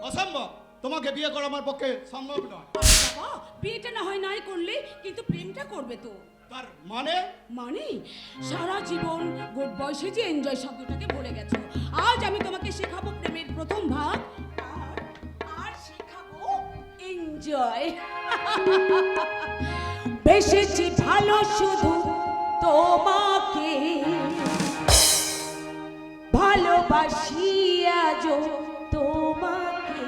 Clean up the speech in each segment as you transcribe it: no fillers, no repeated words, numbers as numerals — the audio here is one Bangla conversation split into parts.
অসম্ভব, তোমাকে বিয়ে করা আমার পক্ষে সম্ভব নয়। বাবা, বিয়েটা না হয় নাই করলে, কিন্তু প্রেমটা করবে তো। তার মানে? মানে সারা জীবন গুড বয় সেজে এনজয় শব্দটাকে ভুলে গেছো। আজ আমি তোমাকে শেখাবো প্রেমের প্রথম ভাগ, আর শেখাবো এনজয়। বেশেছি ভালো শুধু তোমাকে, ভালোবাসি আজও তোমাকে,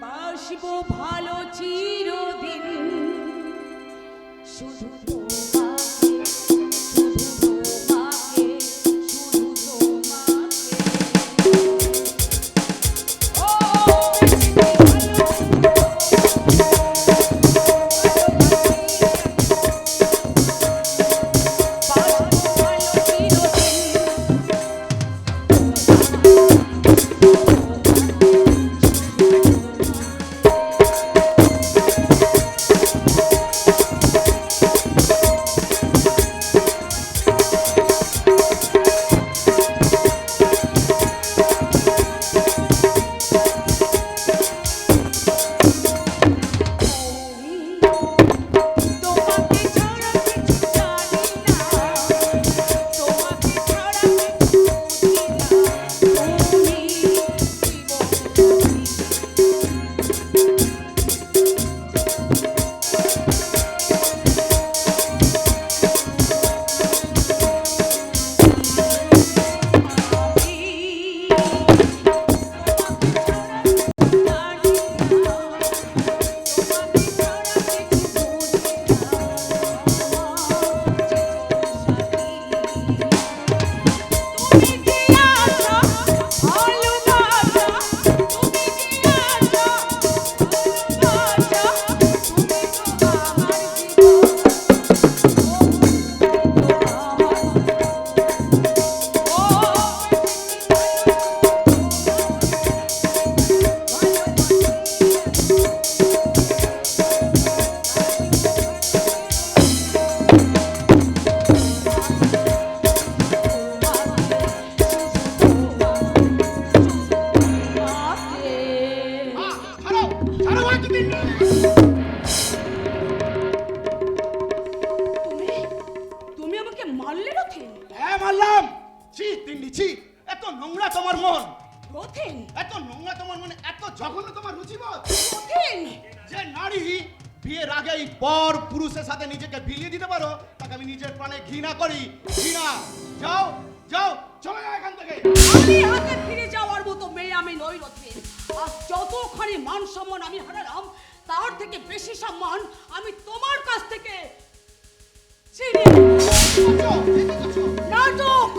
বাসবো ভালো চিরদিন শুধু তোমাকে, শুধু তোমাকে, শুধু তোমাকে। ও বিয়ের আগেই পর পুরুষের সাথে নিজেকে বিলিয়ে দিতে পারো, তাকে আমি নিজের প্রাণে ঘৃণা করি। ঘৃণা। যাও যাও, চলে যাও এখান থেকে। আমি হাতে ফিরে যাওয়ার মতো মেয়ে আমি নই রথিন। আর যতখানি মান সম্মান আমি হারালাম, তার থেকে বেশি সম্মান আমি তোমার কাছ থেকে নাটক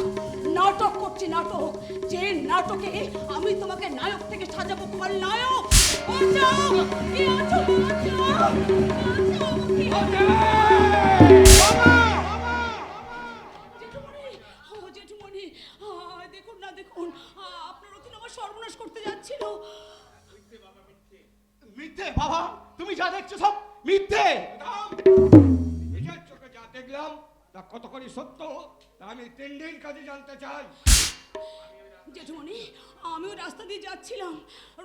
নাটক করছি, নাটক। যে নাটকে আমি তোমাকে নায়ক থেকে সাজাবো খলনায়ক। জেঠুমণি, দেখুন না, দেখুন আপনার রথিন আমার সর্বনাশ করতে যাচ্ছিল। মিথ্যে বাবা, তুমি যা দেখছো সব মিথ্যে। নিজের চোখে যা দেখলাম তা কতখানি সত্য তা আমি তিনদিন কাজে জানতে চাই। জেঠুমণি, আমিও রাস্তা দিয়ে যাচ্ছিলাম,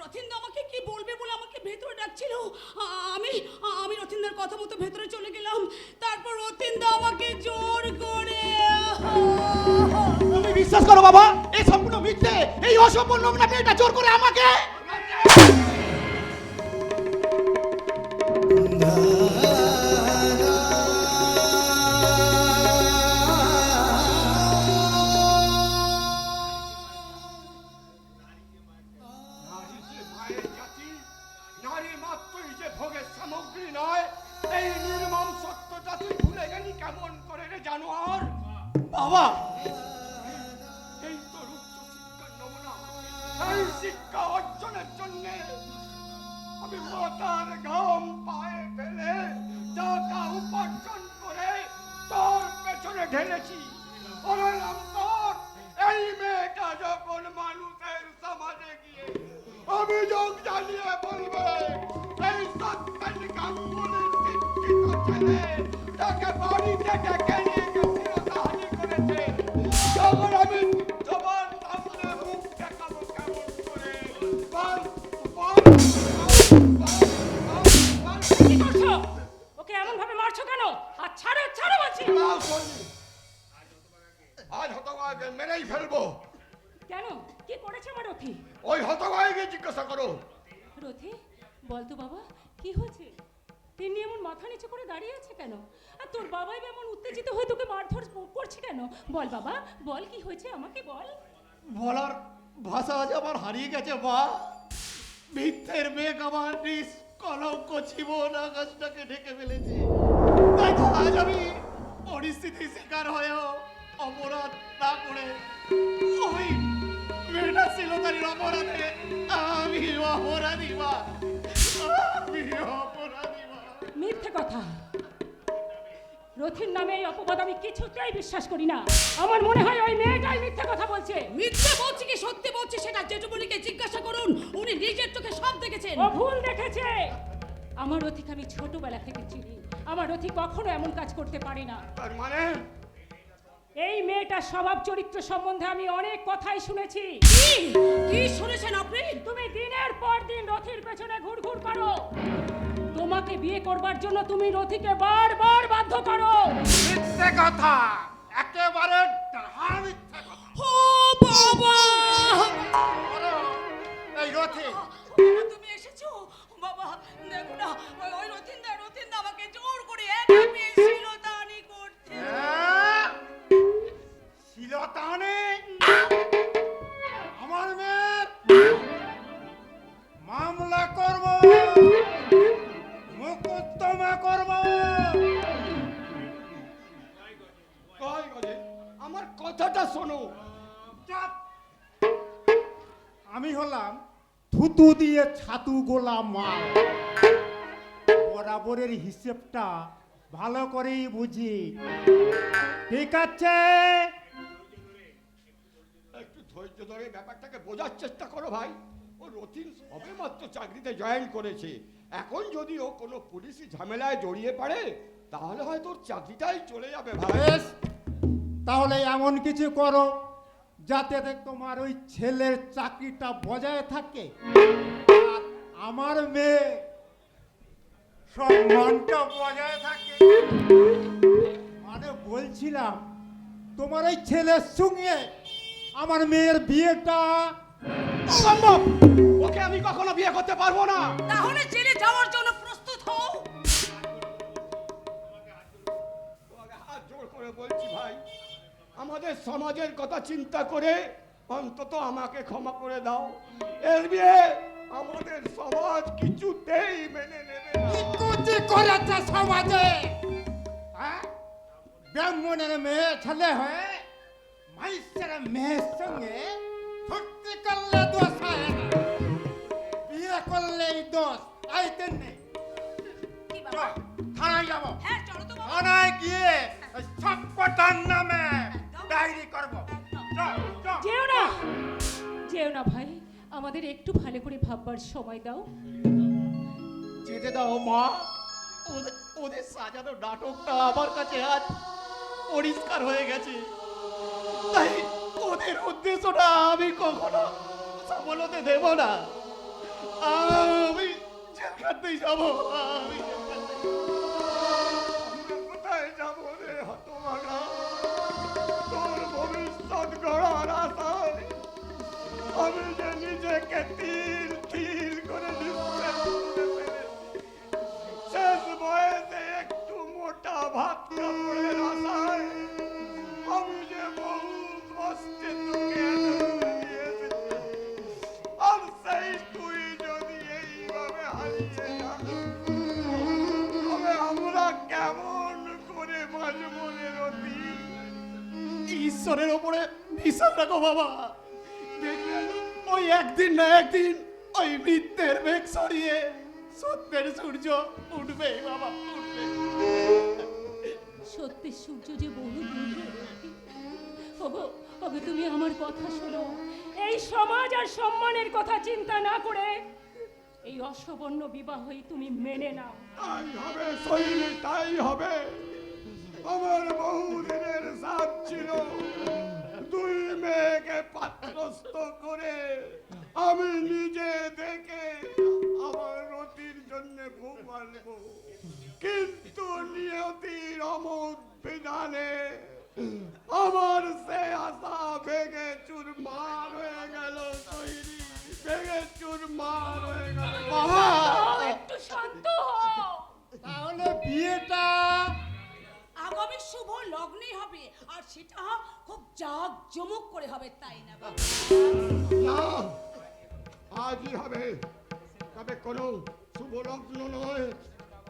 রথিনদা আমাকে কি বলবে বলে আমাকে ভেতরে ডাকছিল। আমি রথিনদার কথা মতো ভেতরে চলে গেলাম। তারপর রথিনদা আমাকে জোর করে। তুমি বিশ্বাস করো বাবা, এই সম্পূর্ণ মিথ্যে। এই অসম্পূর্ণ নোংরা মেয়েটা জোর করে আমাকে। বাবা, এই তোর উচ্চ শিক্ষার নমুনা। এই শিক্ষা অর্জনের জন্য আমি মাথার ঘাম পায়ে ফেলে টাকা উপার্জন করে তোর পেছনে ঢেলেছি। এই মেয়েটা যখন মানুষের সমাজে গিয়ে অভিযোগ জানিয়ে বলবে এই সত্যান গাঙ্গুলির শিক্ষিত ছেলে তাকে বাড়ি থেকে কেনিয়ে গেছিলতাহানি করেছে, তখন আমি তোমার সামনে মুখ দেখাবো কেমন করে? রথি? ওই হতভাগীকে জিজ্ঞাসা করো। রথি, বল তো বাবা, কি হয়েছে? তিনি এমন মাথা নিচু করে দাঁড়িয়ে আছে কেন? আর তোর বাবাই এমন উত্তেজিত হয়ে তোকে মারধর করছে কেন? বল বাবা, বল কি হয়েছে, আমাকে বল। বলার ভাষা আজ আমার হারিয়ে গেছে মা। মিথ্যের মেঘ আমার নিজ কলঙ্ক জীবন আকাশটাকে ঢেকে ফেলেছে। তাই তো আজ আমি পরিস্থিতির শিকার হয়েও অপরাধ না করে ওই মেয়েটা ছিল তার অপরাধে আমি অপরাধী মা। আমি অপরাধী মা। মিথ্যে কথা। রথির নামে এই অপবাদ আমি কিছুতেই বিশ্বাস করি না। আমার মনে হয় ওই মেয়েটাই মিথ্যে কথা বলছে। মিথ্যে বলছি কি সত্যি বলছি সেটা জেঠুমনিকে জিজ্ঞাসা করুন, উনি নিজের চোখে সব দেখেছেন। ও ভুল দেখেছে। আমার রথিকে আমি ছোটবেলা থেকে চিনি। আমার রথি কখনো এমন কাজ করতে পারে না। তার মানে এই মেয়েটার স্বভাব চরিত্র সম্বন্ধে আমি অনেক কথাই শুনেছি। কি কি শুনেছেন আপনি? তুমি দিনের পর দিন রথির পেছনে ঘুরঘুর করো। তোমাকে বিয়ে করবার জন্য তুমি রথিকে বারবার বাধ্য করো। মিথ্যে কথা, একেবারে ডাহা মিথ্যে কথা। ও বাবা! বলো, এই রথি তুমি এসেছো বাবা? দেখো না, ওই রথিন্দা আমাকে জোর করে একা পেয়েছিল দানি করছে। শিলতানে আমার মেয়ের মামলা করব, মোকদ্দমা করব। কয় গজে আমার কথাটা শোনো। চুপ! আমি হলাম থুতু দিয়ে ছাতু গোলা মাল। বরাবরের হিসেবটা ভালো করেই বুঝি। ঠিক আছে? একটু ধৈর্য ধরে ব্যাপারটাকে বোঝার চেষ্টা করো ভাই। ও রতিন সবে মাত্র চাকরিতে জয়েন করেছে। এখন যদি ও কোনো পুলিশি ঝামেলায় জড়িয়ে পড়ে তাহলে হয়তো ওর চাকরিটাই চলে যাবে ভাই। বেশ, তাহলে এমন কিছু করো যাতে তোমার ওই ছেলের চাকরিটা বজায় থাকে আর আমার মেয়ে সম্মানটা বজায় থাকে। মানে বলছিলাম, তোমার ওই ছেলের সঙ্গে আমার মেয়ের বিয়েটা অসম্ভব। ওকে আমি কখনো বিয়ে করতে পারবো না। তাহলে জেলে যাওয়ার জন্য প্রস্তুত হও। তোমাকে হাত জোড় করে বলছি ভাই, আমাদের সমাজের কথা চিন্তা করে অন্তত আমাকে ক্ষমা করে দাও। এর বিয়ে আমাদের সমাজ কিছুতেই মেনে নেবে না। কুচি করেছে সমাজে। হ্যাঁ? ব্রাহ্মণের মেয়ে ছেলে হয়ে মাইসের মেয়ের সঙ্গে ফুর্তি করলে দোষ হয় না, বিয়ে করলেই দোষ। আইতে নেই। কি বাবা? থানায় যাবো। হ্যাঁ চলো তো বাবা। থানায় গিয়ে ওই সব কটার নামে ডায়েরি করবো। চল, চল। যেও না, যেও না ভাই, আমাদের একটু ভালো করে ভাববার সময় দাও। যেতে দাও মা। ওদের সাজানো নাটকটা আমার কাছে আজ পরিষ্কার হয়ে গেছে। তাই ওদের উদ্দেশ্যটা আমি কখনো সফল হতে দেব না। আমি জেলখানাতেই যাবো। আমি আমরা কোথায় যাবো রে হতভাগা? তোর ভবিষ্যৎ গড়ার আশায় আমি যে নিজেকে তিল তিল করে নিঃশ্বাস করে ফেলেছি। শেষ বয়সে একটু মোটা ভাত কাপড়ের আশায় আমি যে বহু কষ্টে তোকে এতদূর নিয়ে এসেছি। আর সেই তুই যদি এইভাবে হারিয়ে যাস তবে আমরা কেমন করে বাঁচবো রে রতি? ঈশ্বরের ওপরে বিশ্বাস রাখো বাবা। দেখবে ওই একদিন না একদিন ওই মিথ্যের মেঘ সরিয়ে সত্যের সূর্য উঠবে বাবা, উঠবে। সত্যের সূর্য যে বহু দূরে। ওগো, ওগো তুমি আমার কথা শোনো। এই সমাজ আর সম্মানের কথা চিন্তা না করে এই অসবর্ণ বিবাহই তুমি মেনে নাও। তাই হবে শৈলী, তাই হবে। আমার বহুদিনের সাথ ছিল দুই মেয়েকে পাত্রস্থ করে আমি নিজে দেখে আমার রতির জন্য ঘুম আনবো, কিন্তু নিয়তির অমোঘ বিধানে আমার সে আশা ভেঙে চুরমার হয়ে গেল শৈলী। মার হয়ে গেল। বাবা একটু শান্ত হও। তাহলে বিয়েটা আগামী শুভ লগ্নেই হবে, আর সেটা খুব জাঁকজমক করে হবে, তাই না বাবা? না, আজই হবে। তবে কোনো শুভ লগ্ন নয়,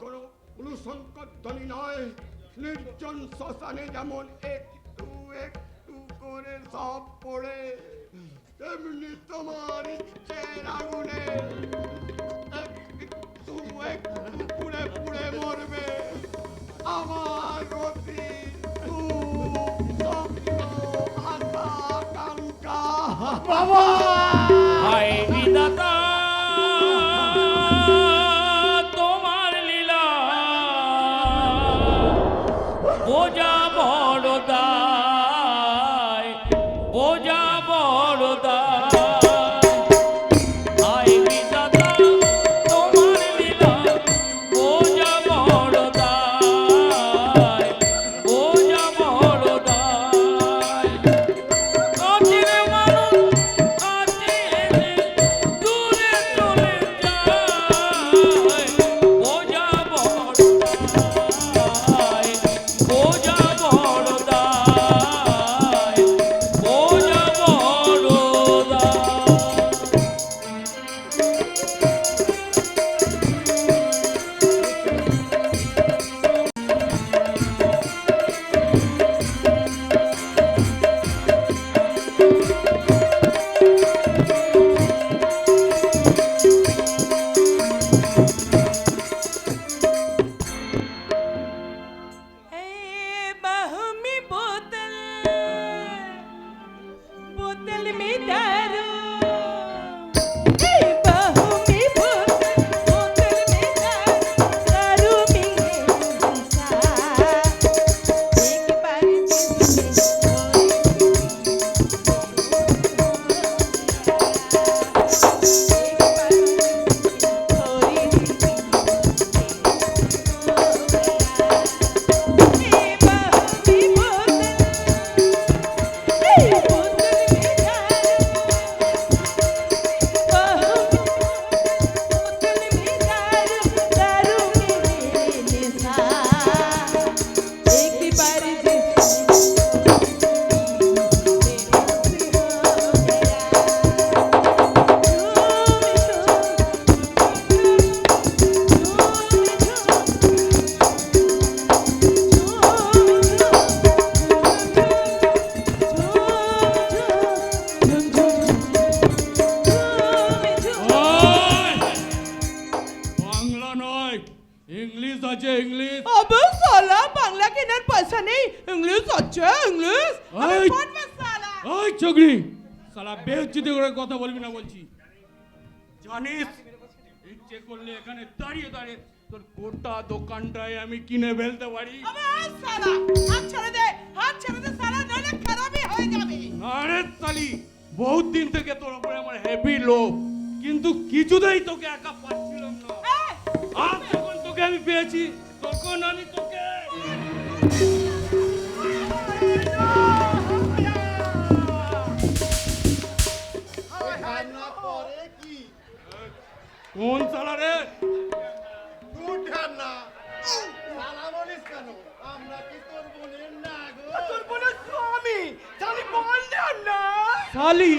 কোনো অনুসংকট ধ্বনি নয়। নির্জন শ্মশানে যেমন একটু একটু করে সব পড়ে, তেমনি তোমার ইচ্ছের আগুনে একটু একটু পুড়ে পুড়ে মরবে আমার অতি স্বপ্ন আশা আকাঙ্ক্ষা। বাবা হায় বিধাতা তোমার লীলা বোঝা বড় দায়, বোঝা বড় দায়। হায় বিধাতা তোমার লীলা বোঝা বড় দায়, বোঝা বড় দায়। কাছের মানুষ কাছে এসে দূরে চলে যায়, বোঝা বড় দায়, বোঝা বড় দায়, বোঝা বড় দায়। बहमी बोतल बोतल में दारू बहमी बोतल बोतल में दारू दारू पीने एक बार ওই! বাংলা নয়, ইংলিশ আছে, ইংলিশ। अब साला बांग्ला केनार पैसा नहीं इंग्लिश अच्छा इंग्लिश अबे ओए! फोन में साला ওই চগড়ি, শালা বেইজ্জতি করে কথা বলবি না বলছি। জানিস ইচ্ছে করলে এখানে দাঁড়িয়ে দাঁড়িয়ে তোর গোটা দোকানটায় আমি কিনে ফেলতে পারি। अबे साला हाथ छेड़े दे साला नाले खराबी हो जाবে আরে তালি, বহুত দিন থেকে তোর উপরে আমার হেভি লোভ, কিন্তু কিছুতেই তোকে একা পাচ্ছিলাম না। আর যখন তোকে আমি পেয়েছি, তখন আমি তোকে রান্না করে কি কোন শালা রে? তুই রান্না সালা বলিস কেন? আমরা কি তোর বোনের না গো? তোর বোনের স্বামী জানি বললেন না। শালি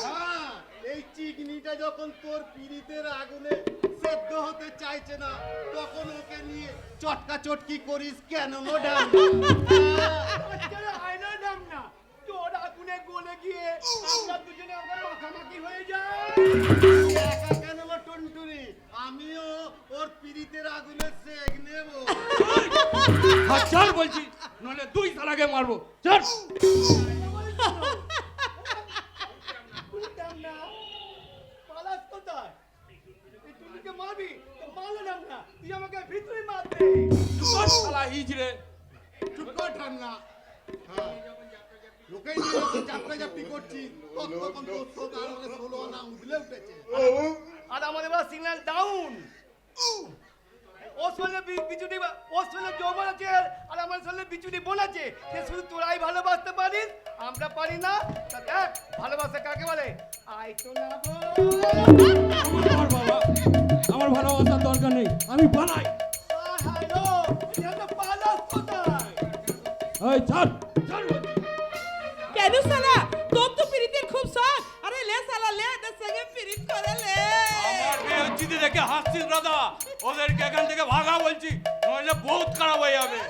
হ্যাঁ, এই চিকনিটা যখন তোর পিরিতের আগুনে সেদ্ধ হতে চাইছে না, তখন ওকে নিয়ে চটকা চটকি করিস কেন গো আয়না নাম না তোর আগুনে গলে গিয়ে আমরা দুজনে আমরা মাখামাখি হয়ে যাই। একা কেন গো টুনটুনি? আমিও ওর পিরিতের আগুনে সেক নেবো। হাজার বলছি, নলে দুই শালাকে মারবো। চল বুঝতাম না পালাস কোথায়? এই টুনিকে মারবি তো মারলাম না, তুই আমাকে ভিতরে মার দে। চল শালা হিজড়ে। চুপ কর ঠান্ডা। হ্যাঁ, লোকে নিয়ে যখন চাপড়াচাপড়ি করছিস, তখন তোর চোখ আড়ালে 16 আনা উঠলে উঠেছে। আর আমাদের এবার সিগন্যাল ডাউন। ও শরীরে বিচুটি ও শরীরে যৌবন আছে আর আমার শরীরে বিচুটি বোন আছে সে শুধু তোরাই ভালোবাসতে পারিস আমরা পারি না তা দেখ ভালোবাসা কাকে বলে আই তো না আমার বাবা আমার ভালোবাসার দরকার নেই, আমি পালাই। এই ছাড় ছাড় বলছি। কেন সালা তোর তো পিরিতের খুব শখ আরে লে সালা লে এদের সঙ্গে পিরিত করে লে আমার বেহজ্জিতি দেখে হাসছিস দাদা, ওদেরকে এখান থেকে ভাগা বলছি, নইলে বহুত খারাপ হয়ে যাবে।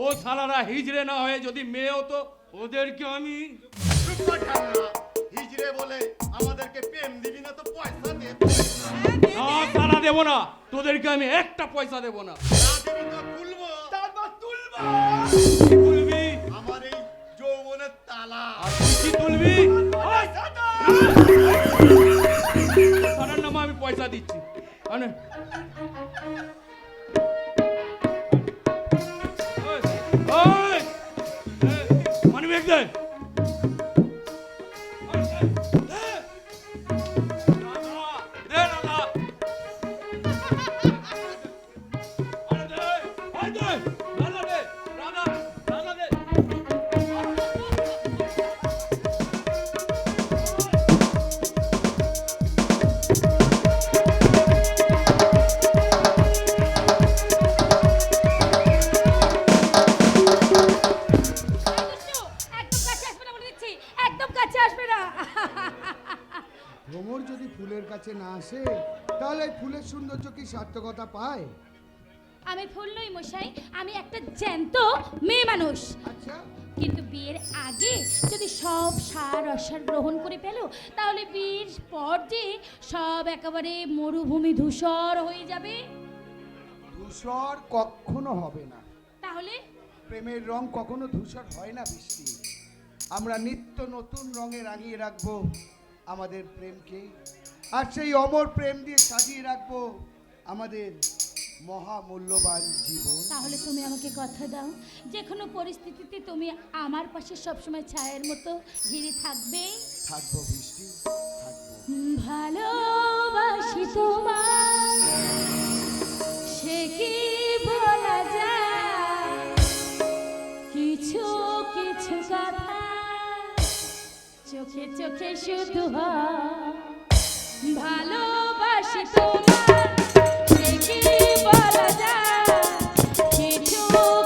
ও সালারা হিজড়ে না হয়ে যদি মেয়ে হতো ওদেরকে আমি হিজড়ে বলে আমাদেরকে প্রেম দিবি না তো পয়সা দে না সালা দেবো না, তোদেরকে আমি একটা পয়সা দেবো না। তুলবো তারপর তুলবো কি তুলবি? আমার এই যৌবনের তালা আর তুই কি তুলবি? সালার নামে আমি পয়সা দিচ্ছি। আনে। ওই, মানি ব্যাগ দে। দে দাদা। আরে দে, ওই দে, দাদা দে, দাদা, দাদা দে। একদম কাছে আসবে না বলে দিচ্ছি, একদম কাছে আসবে না। ভ্রমর যদি ফুলের কাছে না আসে তাহলে এই ফুলের সৌন্দর্য কি সার্থকতা পায়? আমি ফুল নই মশাই, আমি একটা জ্যান্ত মেয়ে মানুষ। আচ্ছা, কিন্তু বিয়ের আগে যদি সব সার অসার গ্রহণ করে পেল তাহলে বিয়ের পর যে সব একেবারে মরুভূমি ধূসর হয়ে যাবে। ধূসর কখনো হবে না। তাহলে প্রেমের রং কখনো ধূসর হয় না বৃষ্টি। আমরা নিত্য নতুন রঙে রাঙিয়ে রাখবো আমাদের প্রেমকে, আর সেই অমর প্রেম দিয়ে সাজিয়ে রাখবো আমাদের মহামূল্যবান জীবন। তাহলে তুমি আমাকে কথা দাও যে কোনো পরিস্থিতিতে তুমি আমার পাশে সবসময় ছায়ের মতো ঘিরে থাকবে। থাকবো বৃষ্টি, থাকবো। ভালোবাসি তোমার সে কি বলা যায়, কিছু কিছু কথা চোখে চোখে শুধু হয়। ভালোবাসি তোমার সে কি বলা যায়, কিছু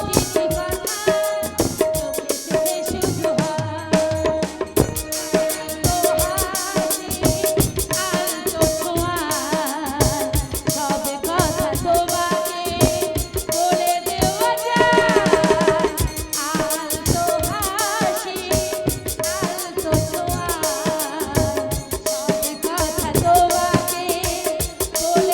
কিছু কথা চোখে চোখে শুধু হয়। আলতো ছোঁয়ায় সব কথা তোমাকে বলে দেওয়া যায়। আলতো হাসি আলতো ছোঁয়ায় সব কথা তোমাকে বলে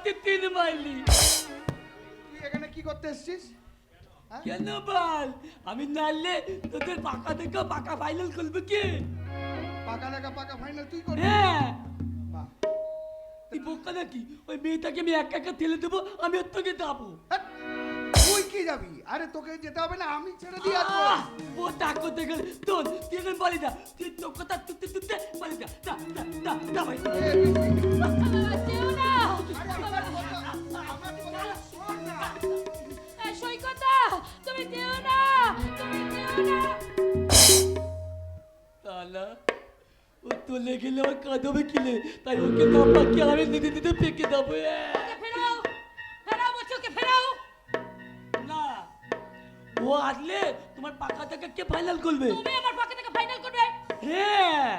তুই 3 মাইলি। তুই এখানে কি করতে এসেছিস? হ্যাঁ? কেন বল? আমি নালে তোদের পাকা দেখা পাকা ফাইনাল করবে কে? পাকা দেখা পাকা ফাইনাল তুই করবি? হ্যাঁ। বাহ। তুই বোকা নাকি? ওই মেয়েটাকে আমি একা একা ঠেলে দেবো, আমি ওর তোকে যাবো। হ্যাট! তুই কি যাবি? আরে তোকে যেতে হবে না, আমি ছেড়ে দিয়ে আসবো। ও টাক করতে গেলে তোর তুই এখন বলি না, তুই তোর কথা তুতে তুতে বলি না, না ভাই। এ, বৃষ্টি, যেও না আরে আমার কথা শোন না। সৈকতা, তুমি যেও না, তুমি যেও না। তালা ও তোলে গেলে আমার কাঁদবে কিলে, তাই ওকে না পাকিয়ে আমি দিতে দিতে ফেঁকে দেবো। ওকে ফেরাও, ফেরাও বলছি, ওকে ফেরাও। না, ও আসলে তোমার পাকা থেকে কে ফাইনাল করবে? তুমি আমার পকেট থেকে ফাইনাল করবে। হ্যাঁ,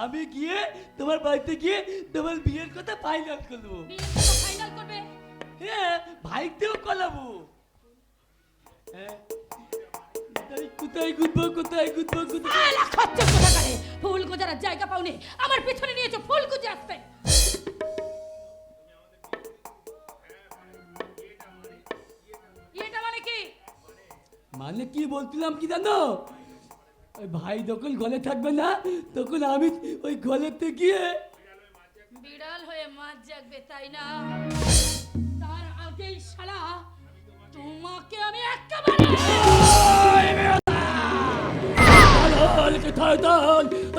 আমি গিয়ে তোমার বাড়িতে গিয়ে তোমার বিয়ের কথা ফাইনাল করবো। বিয়ের কথা ফাইনাল করবে। হ্যাঁ, ভাইকেও কলাবো। হ্যাঁ, কোথায় ঘুরবো কোথায় আলা খচ্চর কথা করে ফুল গোজার জায়গা পাওনি, আমার পিছনে নিয়েছো ফুল গুজে আসতে। এটা মানে কি? মানে কি বলছিলাম কি জানো? ওই ভাই যখন ঘরে থাকবে না, তখন আমি ওই ঘরেতে গিয়ে বিড়াল হয়ে মাছ জাগবে, তাই না? তার আগেই শালা তোমাকে আমি একেবারে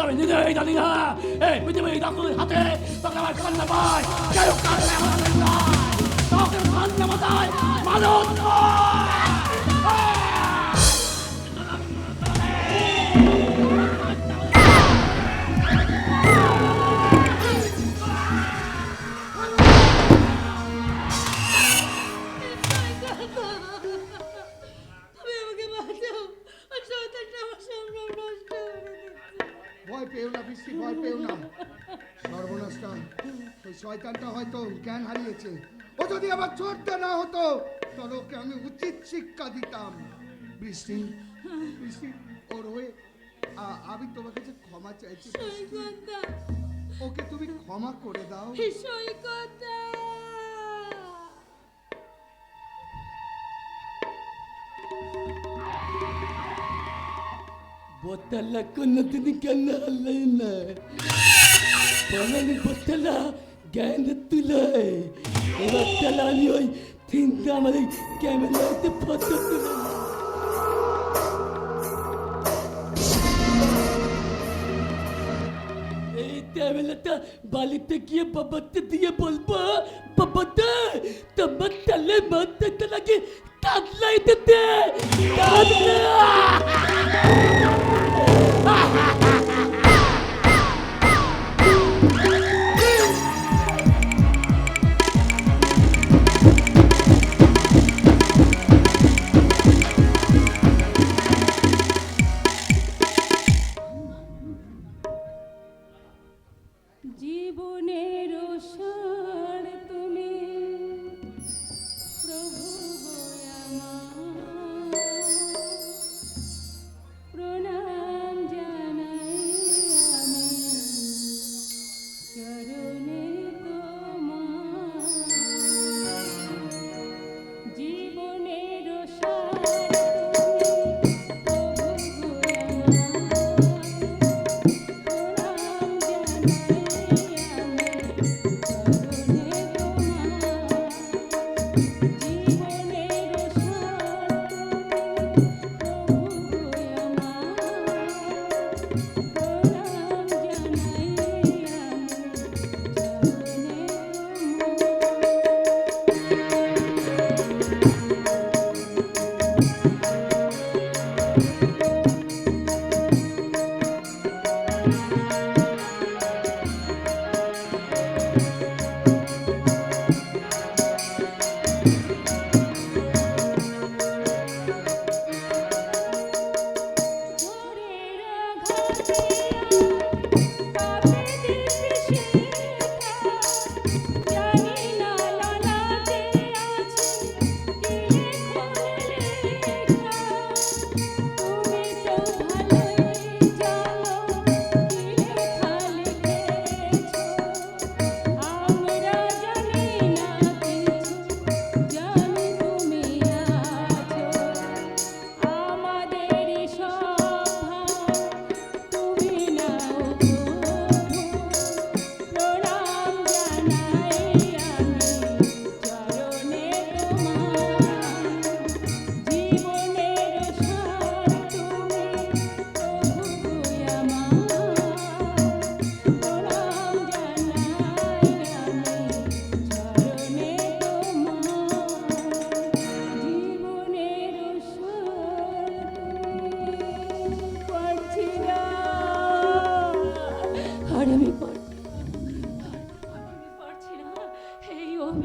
আমি নিজেই জানি না এই পৃথিবী দখলের হাতে তোকে আমার কান্না পায়, কেন কান্না তোকে কান্না মাথায় মানুষ তুমি আমাকে বাঁচাও, আর শয়তানটা আমার সম্ভ্রম নষ্ট করে দিচ্ছে। ভয় পেও না বৃষ্টি, ভয় পেও না। সর্বনাশটা ওই শয়তানটা হয়তো জ্ঞান হারিয়েছে। ও যদি আবার চোরটা না হতো, তাহলে ওকে আমি উচিত শিক্ষা দিতাম। বৃষ্টি, বৃষ্টি, ওর হয়ে আমি তোমার কাছে ক্ষমা চাইছি বৃষ্টি। সৈকতদা, ওকে তুমি ক্ষমা করে দাও। সৈকতদা। বোতলা কোনদিন জ্ঞান হারাই না, বাঙালি বোতলা জ্ঞান তুলে। এবার তাহলে আমি ওই চিন্তা আমার এই ক্যামেরাতে ফটো তুলে। এই ক্যামেরাটা বালিতে গিয়ে বাবাতে দিয়ে বলবো, বাবাতে তোমার তালে মাথাটা লাগে কাটলাই দিতে কাটলা। জীবনের সার তুমি প্রভু গো আমার, প্রণাম জানাই আমি চরণে তোমার। জীবনের সার তুমি প্রভু গো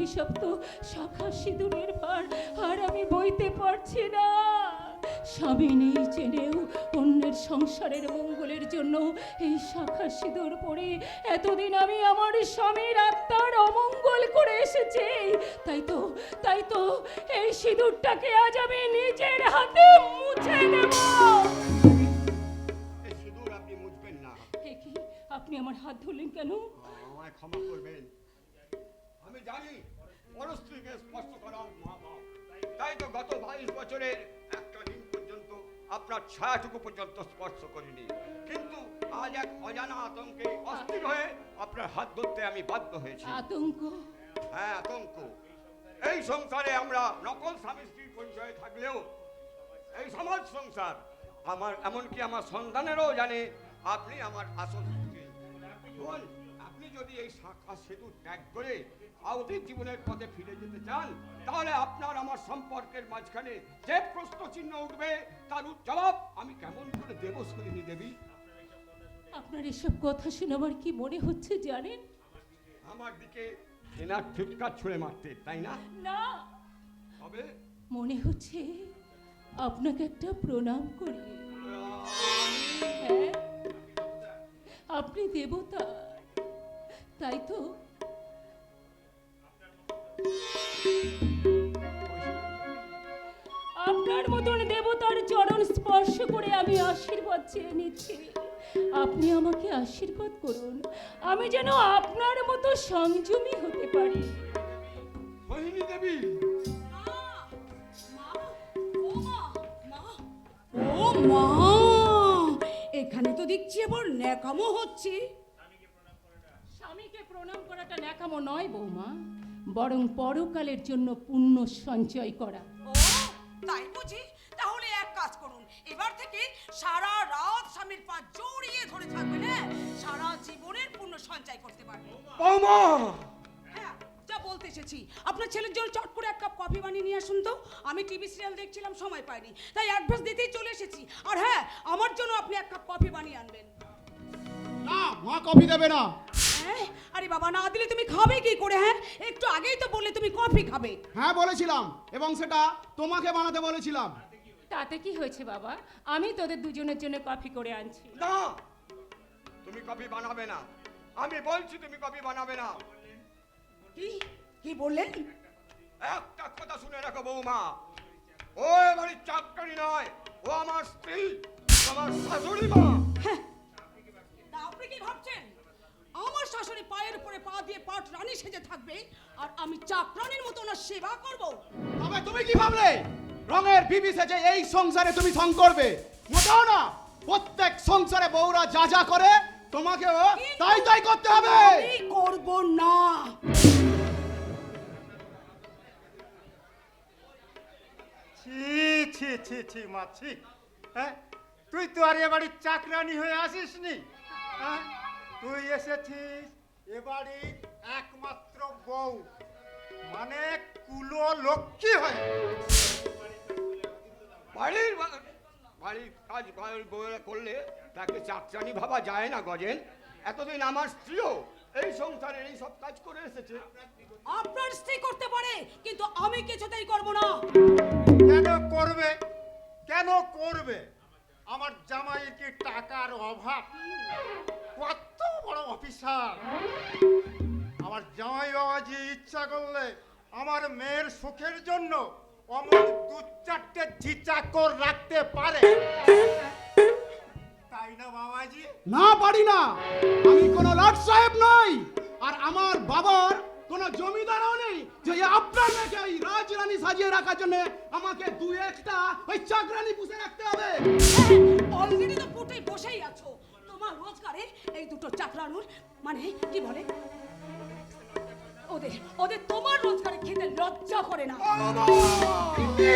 অভিশপ্ত শাখা সিঁদুরের ভার আর আমি বইতে পারছি না। স্বামী নেই জেনেও অন্যের সংসারের মঙ্গলের জন্য এই শাখা সিঁদুর পরে এতদিন আমি আমার স্বামীর আত্মার অমঙ্গল করে এসেছি। তাই তো এই সিঁদুরটাকে আজ আমি নিজের হাতে মুছে দেব। এই সিঁদুর আপনি মুছবেন না। এ কি, আপনি আমার হাত ধরলেন কেন? আমায় ক্ষমা করবেন। আমি জানি পরস্ত্রীকে স্পর্শ করা মহাপাপ। তাই তো গত 22 বছরের একটা দিন পর্যন্ত আপনার ছায়াটুকু পর্যন্ত স্পর্শ করিনি, কিন্তু আজ এক অজানা আতঙ্কে অস্থির হয়ে আপনার হাত ধরতে আমি বাধ্য হয়েছি। আতঙ্ক? হ্যাঁ, আতঙ্ক। এই সংসারে আমরা নকল স্বামী স্ত্রীর পরিচয়ে থাকলেও এই সমাজ সংসার আমার, এমনকি আমার সন্তানেরও জানে আপনি আমার আসল স্ত্রী। বোন, আপনি যদি এই শাখা সেতু ত্যাগ করে আউতিক জীবনের পথে ফিরে যেতে চান, তাহলে আপনার আমার সম্পর্কের মাঝখানে যে প্রশ্ন চিহ্ন উঠবে তার জবাব আমি কেমন করে দেব সলিনী দেবী? আপনার এসব কথা শুনে আমার কি মনে হচ্ছে জানেন? আমার দিকে এনার ঠিকঠাক ছুঁড়ে মারতে, তাই না? না, তবে মনে হচ্ছে আপনাকে একটা প্রণাম করি। হ্যাঁ, আপনি দেবতা, তাই তো? আপনার মতন দেবতার চরণ স্পর্শ করে আমি আশীর্বাদ চেয়ে নিচ্ছি। আপনি আমাকে আশীর্বাদ করুন, আমি যেন আপনার মতো সংযমী হতে পারি। সলিনী দেবী, ও মা, এখানে তো দেখছি আবার ন্যাকামো হচ্ছে। স্বামীকে প্রণাম করাটা ন্যাকামো নয় বৌমা, বরং পরকালের জন্য পুণ্য সঞ্চয় করা। ও তাই বুঝি? তাহলে এক কাজ করুন, এবার থেকে সারা রাত স্বামীর পা জড়িয়ে ধরে থাকবেন, হ্যাঁ, সারা জীবনের পুণ্য সঞ্চয় করতে পারবেন। বৌমা! হ্যাঁ, যা বলতে এসেছি, আপনার ছেলের জন্য চট করে এক কাপ কফি বানিয়ে নিয়ে আসুন তো। আমি টিভি সিরিয়াল দেখছিলাম, সময় পাইনি, তাই অ্যাডভান্স দিতেই চলে এসেছি। আর হ্যাঁ, আমার জন্য আপনি এক কাপ কফি বানিয়ে আনবেন। না, মা কফি দেবে না। হ্যাঁ, আরে বাবা, না দিলে তুমি খাবে কি করে? হ্যাঁ, একটু আগেই তো বললে তুমি কফি খাবে। হ্যাঁ বলেছিলাম, এবং সেটা তোমাকে বানাতে বলেছিলাম। তাতে কি হয়েছে বাবা, আমি তোদের দুজনের জন্য কফি করে আনছি। না, তুমি কফি বানাবে না। আমি বলছি তুমি কফি বানাবে না। কি কি বললেন? একটা কথা শুনে রাখো বৌমা, ও বাড়ির চাকরি নয়, ও আমার স্ত্রী, আমার শাশুড়ি মা। হ্যাঁ, তা আপনি কি ভাবছেন আমার শাশুড়ি পায়ের উপরে পা দিয়ে পাট রানী সেজে থাকবে আর আমি চাকরানীর মতো না সেবা করব? তবে তুমি কি ভাবলে রঙের বিবি সেজে এই সংসারে তুমি সং করবে? মোটাও না, প্রত্যেক সংসারে বউরা যা যা করে তোমাকেও তাই তাই করতে হবে। আমি করব না। ছি ছি ছি ছি মা, ছি। হ্যাঁ, তুই তো আর এ বাড়ির চাকরানি হয়ে আসিসনি। হ্যাঁ, তুই এসেছিস এ বাড়ির একমাত্র বউ, মানে কুলো লক্ষ্মী হয়ে। বাড়ির কাজ বাড়ির বউরা করলে তাকে চাকরানি ভাবা যায় না গজেন। এতদিন আমার স্ত্রীও এই সংসারে এই সব কাজ করে এসেছে। আপনার স্ত্রী করতে পারে, কিন্তু আমি কিছুতেই করব না। কেন করবে? কেন করবে? আমার জামাইয়ের কি টাকার অভাব? কত বড় অফিসার! আমার জামাই বাবাজি ইচ্ছা করলে আমার মেয়ের সুখের জন্য অমন 2-4টে ঝিচাকর রাখতে পারে, তাই না বাবাজি? না, পারি না। আমি কোনো লাট সাহেব নই, আর আমার বাবার কোনো জমিদারও নেই যে আপনার মেয়েকে এই রাজরানী সাজিয়ে রাখার জন্য আমাকে 2-1টা ওই চাকরানি পুষে রাখতে হবে। অলরেডি তো পুটেই বসেই আছো। তোমার রোজগারে এই দুটো চাকরানুর মানে কি বলে, ওদের ওদের তোমার রোজগারে খেতে লজ্জা করে না?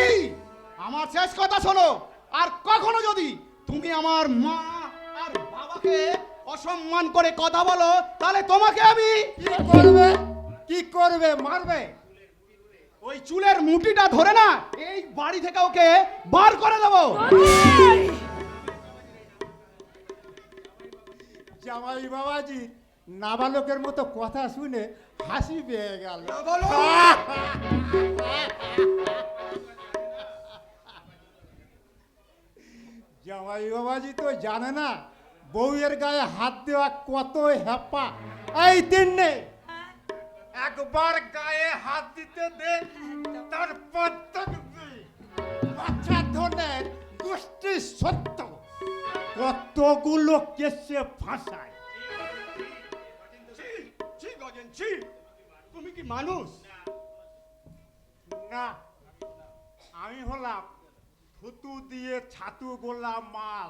এই, আমার শেষ কথা শোনো, আর কখনো যদি তুমি আমার মা আর বাবাকে অসম্মান করে কথা বলো, তাহলে তোমাকে আমি কি করবে? কি করবে? মারবে? ওই চুলের মুঠিটা ধরে না এই বাড়ি থেকে ওকে বার করে দেবো। জামাই বাবাজি নাবালকের মতো কথা শুনে হাসি পেয়ে গেল। জামাই বাবাজি তো জানে না বউয়ের গায়ে হাত দেওয়া কত হ্যাপা। এই তিন্নে একবার গায়ে হাত দিতে দে, তারপর দেখবি বাচ্চা ধনের গোষ্ঠী সত্য কতগুলো কেসে ফাঁসায়। ছি গজেন ছি, তুমি কি মানুষ? না, আমি হলাম থুতু দিয়ে ছাতু গোলা মাল।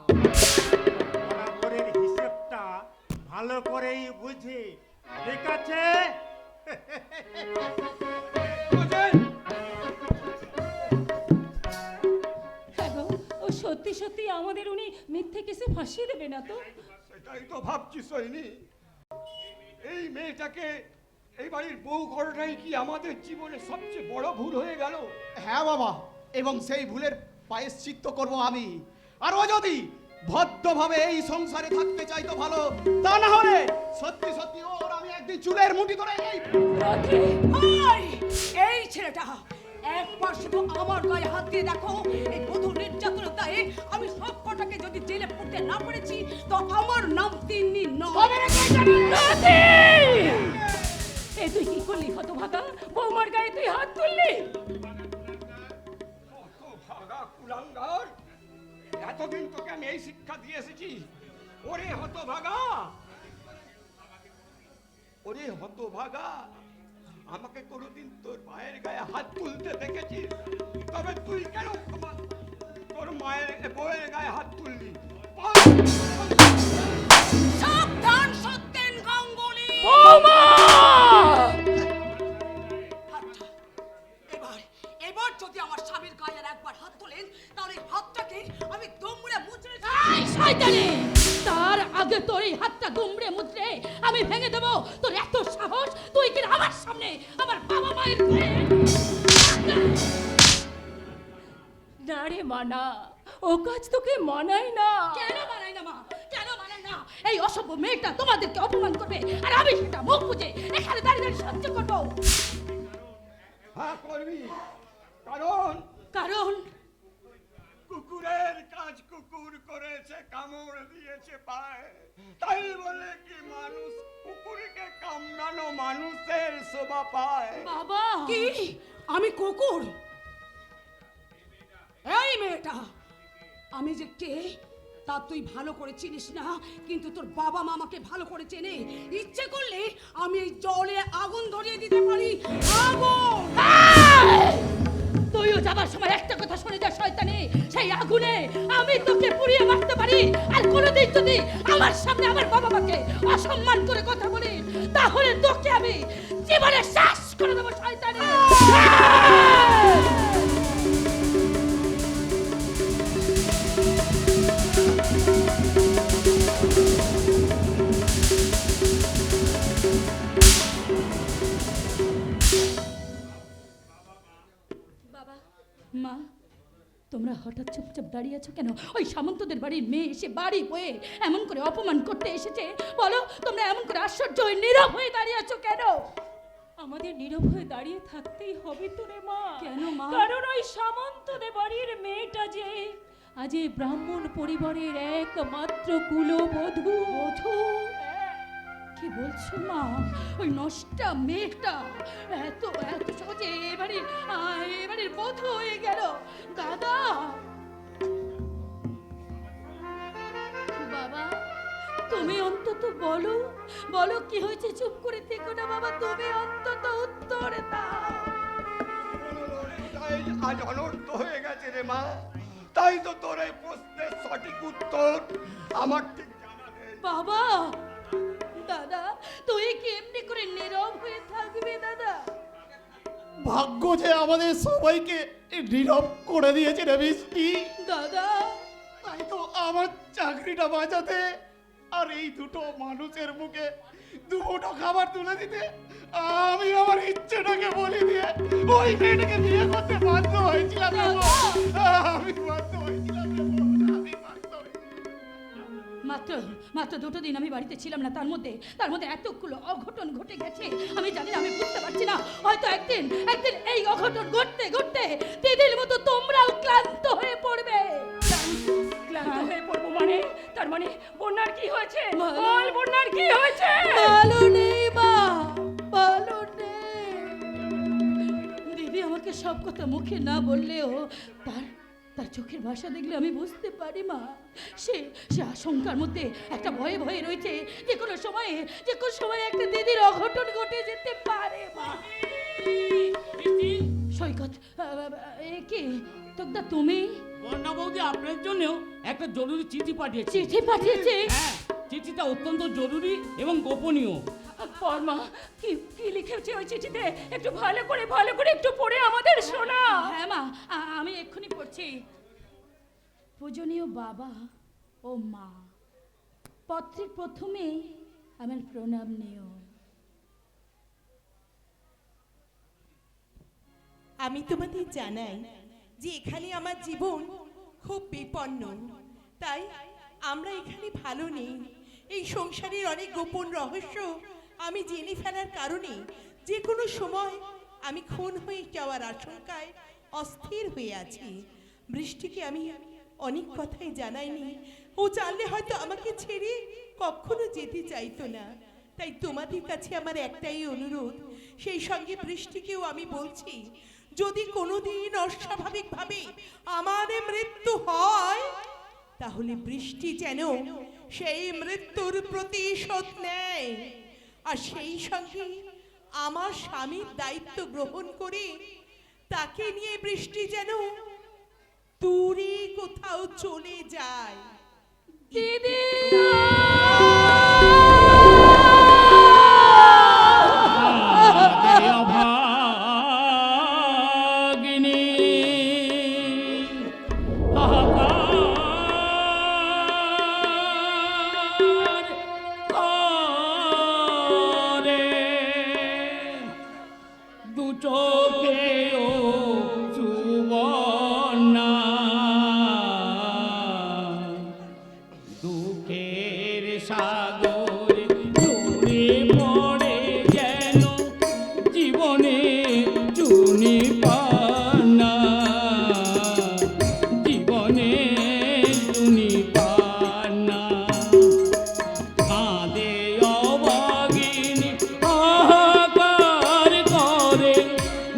বরাবরের হিসেবটা ভালো করেই বুঝি, ঠিক আছে? হ্যাঁ গো, ও সত্যি সত্যি আমাদের উনি মিথ্যে কেসে ফাঁসিয়ে দেবে না তো? সেটাই তো ভাবছি সৈনি, এই মেয়েটাকে এই বাড়ির বউ করাটাই কি আমাদের জীবনে সবচেয়ে বড় ভুল হয়ে গেল? হ্যাঁ বাবা, এবং সেই ভুলের প্রায়শ্চিত্ত করব আমি। আর ও যদি ভদ্রভাবে এই সংসারে থাকতে চাই তো ভালো, তা না হলে সত্যি সত্যি ওর আমি একদিন চুলের মুঠি ধরে এই ওই, এই ছেলেটা একবার শুধু আমার গায়ে হাত দিয়ে দেখো। এই বধূ নির্যাতনের দায়ে আমি সব কটাকে যদি জেলে পড়তে না পেরেছি তো আমার নাম তিন্নি নয়। এ তুই কি করলি হতভাগা? বৌমার গায়ে তুই হাত তুললি? হতভাগা কুলাঙ্গার, এতদিন তোকে আমি এই শিক্ষা দিয়ে এসেছি। ওরে হতভাগা, ওরে হতভাগা, আমাকে কোনোদিন তোর মায়ের গায়ে হাত তুলতে দেখেছিস? তবে তুই কেন তোর মায়ের বউয়ের গায়ে হাত তুললি? সাবধান সত্যেন গাঙ্গুলি। বৌমা! আচ্ছা, এবার যদি আমার স্বামীর গায়ে আর একবার হাত তোলেন তাহলে হাতটাকে আমি দুমড়ে মুচড়ে শয়তানি! তার আগে তোর এই হাতটা দুমড়ে মুচড়ে আমি ভেঙে দেবো। তোর এত সাহস, তুই কি আমার সামনে আমার বাবা মায়ের গায়ে? না রে মানা, ও কাজ তোকে মানায় না। কেন মানাই না মা? কেন মানাই না? এই অসভ্য মেয়েটা তোমাদেরকে অপমান করবে আর আমি সেটা মুখ বুঝে এখানে দাঁড়িয়ে দাঁড়িয়ে সহ্য করবো। হ্যাঁ করবি, কারণ কারণ কুকুরের কাজ কুকুর করেছে, কামড় দিয়েছে পায়। তাই বলে কি মানুষ কুকুরকে কামড়ানো মানুষের শোভা পায়? বাবা কি আমি কুকুর? এই মেয়েটা, আমি যে কে তা তুই ভালো করে চিনিস না, কিন্তু তোর বাবা মা আমাকে ভালো করে চেনে। ইচ্ছে করলে আমি এই জলে আগুন ধরিয়ে দিতে পারি। আগুন! তুইও যাবার সময় একটা কথা শুনে যা শয়তানি, সেই আগুনে আমি তোকে পুড়িয়ে মারতে পারি। আর কোনোদিন যদি আমার সামনে আমার বাবা মাকে অসম্মান করে কথা বলিস তাহলে তোকে আমি জীবনে শেষ করে দেবো শয়তানি। বাবা, মা, তোমরা হঠাৎ চুপচাপ দাঁড়িয়ে আছো কেন? ওই সামন্তদের বাড়ির মেয়ে এসে বাড়ি বয়ে এমন করে অপমান করতে এসেছে। বলো, তোমরা এমন করে আশ্চর্য হয়ে নীরব হয়ে দাঁড়িয়ে আছো কেন? আমাদের নীরব হয়ে দাঁড়িয়ে থাকতেই হবে তো রে মা। কেন মা? কারণ ওই সামন্তদের বাড়ির মেয়েটা যে আজ এই ব্রাহ্মণ পরিবারের একমাত্র কুলবধূ। বধূ? কি বলছো মা? ওই নষ্টা মেয়েটা এত এত সহজে এবারের বধূ হয়ে গেল? দাদা, বাবা, তুমি অন্তত বলো, বলো কি হয়েছে? চুপ করে থেকো না বাবা, তুমি অন্তত উত্তর দাও। তাই আজ অনর্থ হয়ে গেছে রে মা। তাই তো তোর এই প্রশ্নের সঠিক উত্তর আমার ঠিক জানা নেই। বাবা, দাদা, তুই কি এমনি করে নীরব হয়ে থাকবি দাদা? ভাগ্য যে আমাদের সবাইকে নীরব করে দিয়েছে রে বৃষ্টি। দাদা, তাই তো আমার চাকরিটা বাঁচাতে আর এই দুটো মানুষের মুখে দুটো খাবার তুলে দিতে আমি আমার ইচ্ছেটাকে বলে দিয়ে ওই মেয়েটাকে বিয়ে করতে বাধ্য হয়েছিলাম রে বউ। আমি বাধ্য হয়েছিলাম রে বউ, আমি বাধ্য হয়েছিলাম। মা মাত্র মাত্র 2টো দিন আমি বাড়িতে ছিলাম না, তার মধ্যে এতগুলো অঘটন ঘটে গেছে। আমি জানি না, আমি বুঝতে পারছি না। হয়তো একদিন এই অঘটন ঘটতে ঘটতে দিদির মতো তোমরাও ক্লান্ত হয়ে পড়বে। ক্লান্ত হয়ে পড়বো মানে? তার মানে বন্যার কি হয়েছে? বল, বন্যার কি হয়েছে? ভালো নেই মা, ভালো নেই। দিদি আমাকে সব কথা মুখে না বললেও তার চোখের ভাষা দেখলে আমি বুঝতে পারি মা। সে আশঙ্কার মধ্যে একটা ভয়ে ভয়ে রয়েছে। যে কোনো সময়ে একটা দিদির অঘটন ঘটে যেতে পারে মা। সৈকত, কি তোকদা তুমি? বন্যা বৌদি আপনার জন্য একটা জরুরি চিঠি পাঠিয়েছে। চিঠি পাঠিয়েছে? হ্যাঁ, চিঠিটা অত্যন্ত জরুরি এবং গোপনীয়। পরমা, কি কি লিখেছে ওই চিঠিতে? একটু ভালো করে একটু পড়ে আমাদের শোনা। হ্যাঁ মা, আমি এক্ষুনি পড়ছি। পূজনীয় বাবা ও মা, পত্রের প্রথমে আমার প্রণাম নিও। আমি তোমাদের জানাই যে এখানে আমার জীবন খুব বিপন্ন, তাই আমরা এখানে ভালো নেই। এই সংসারের অনেক গোপন রহস্য আমি জেনে ফেলার কারণে যে কোনো সময় আমি খুন হয়ে যাওয়ার আশঙ্কায় অস্থির হয়ে আছি। বৃষ্টিকে আমি অনেক কথাই জানাইনি, ও জানলে হয়তো আমাকে ছেড়ে কখনো যেতে চাইতো না। তাই তোমাদের কাছে আমার একটাই অনুরোধ, সেই সঙ্গে বৃষ্টিকেও আমি বলছি, যদি কোনোদিন অস্বাভাবিকভাবে আমার মৃত্যু হয় তাহলে বৃষ্টি যেন সেই মৃত্যুর প্রতিশোধ নেয়, আর সেই সঙ্গে আমার স্বামীর দায়িত্ব গ্রহণ করে তাকে নিয়ে বৃষ্টি যেন দূরে কোথাও চলে যায়। দিদি, অভাগিনী হাহাকার করে দু চোখেও সুবর্ণা, দুঃখের সাগর জুড়ে পড়ে যেন জীবনে চুনি পানা, জীবনে চুনি পানা। কাঁদে অভাগিনী হাহাকার করে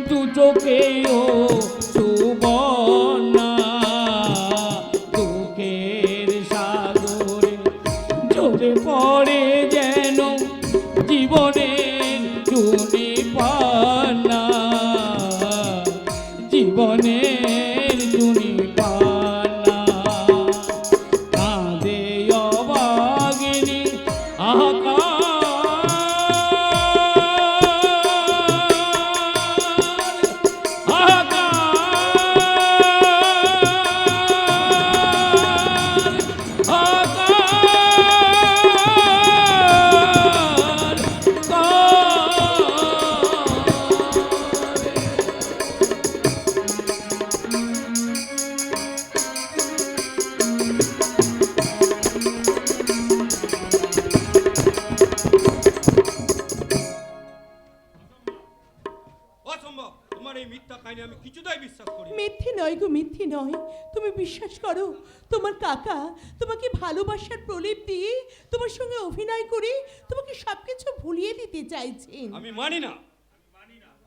দু চোখেও সুবর্ণা, দুঃখের সাগরে ঝরে পড়ে যেন জীবনের চুনি পানা, জীবনের চুনি পানা। কাঁদে অভাগিনী হাহাকার অসম্ভব, তোমার এই মিথ্যা কাহিনী আমি কিছুতেই বিশ্বাস করি না। মিথ্যে নয় গো, মিথ্যে নয়। তুমি বিশ্বাস করো, তোমার কাকা তোমাকে ভালোবাসার প্রলেপ দিয়ে তোমার সঙ্গে অভিনয় করে তোমাকে সবকিছু ভুলিয়ে দিতে চাইছেন। আমি মানি না,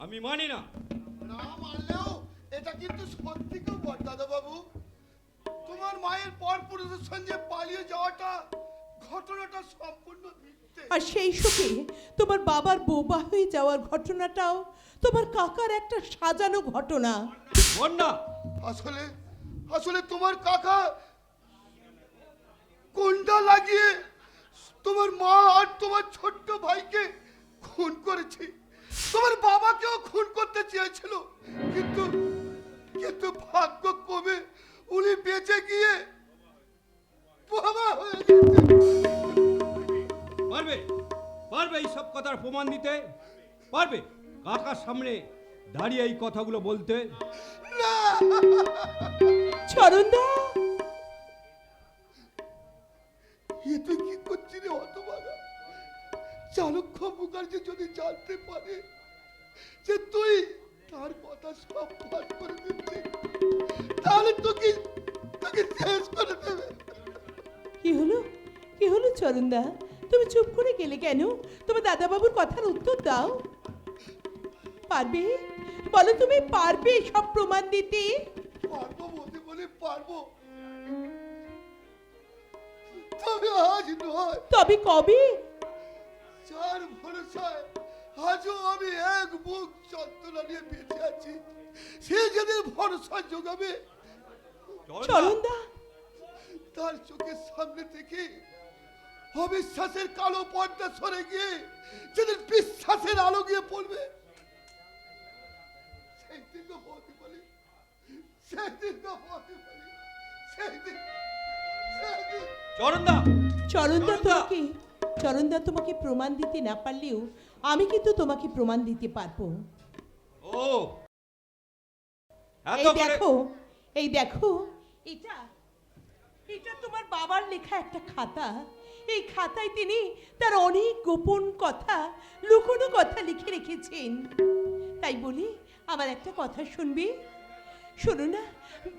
আমি মানি না। না মানলেও এটা কিন্তু সত্যি কেউ বল দাদা বাবু। তোমার মায়ের পর পুরুষের সঙ্গে পালিয়ে যাওয়াটা ঘটনাটা সম্পূর্ণ মিথ্যে। আর সেই সুখে তোমার বাবার বোবা হয়ে যাওয়ার ঘটনাটাও তোমার কাকার একটা সাজানো ঘটনা। বন্যা, আসলে আসলে তোমার কাকা কোনটা লাগিয়ে তোমার মা আর তোমার ছোট্ট ভাইকে খুন করেছে। তোমার বাবাকেও খুন করতে চেয়েছিল, কিন্তু কিন্তু ভাগ্য কমে উনি বেঁচে গিয়ে বাবা হয়ে গেছে। পারবে পারবে এই সব কথার প্রমাণ দিতে? পারবে কাকার সামনে দাঁড়িয়ে এই কথাগুলো বলতে? না, চরণদা, এ তুই কি করছিস রে হতভাগা? চাণক্য মুখার্জি যদি জানতে পারে যে তুই তার কথা সব ফাঁস করে দিচ্ছিস, তাহলে তোকে শেষ করে দেবে। কি হলো, কি হলো চরণদা? তুমি চুপ করে গেলে কেন? তোমার দাদাবাবুর কথার উত্তর দাও। পারবে? বলো তুমি পারবে সব প্রমাণ দিতে? পারবো বলতে বলে পারবো, তবে আজ নয়। তবে কবে? যার ভরসায় আজও আমি এক বুক যন্ত্রণা নিয়ে বেঁচে আছি, সে যাদের ভরসা যোগাবে, চরণদা, তার চোখের সামনে থেকে অবিশ্বাসের কালো পর্দা সরে গিয়ে যাদের বিশ্বাসের আলো গিয়ে পড়বে, সেই দিন তো হতে পারি, সেই দিন তো হতে পারি, সেই দিন। চরণদা, চরণদা তোমাকে প্রমাণ দিতে না পারলেও আমি কিন্তু তোমাকে প্রমাণ দিতে পারবো। ও এই দেখো, এই দেখো, এটা এটা তোমার বাবার লেখা একটা খাতা। এই খাতায় তিনি তার অনেক গোপন কথা, লুকোনো কথা লিখে রেখেছেন। তাই বলি আমার একটা কথা শুনবি? শোনো না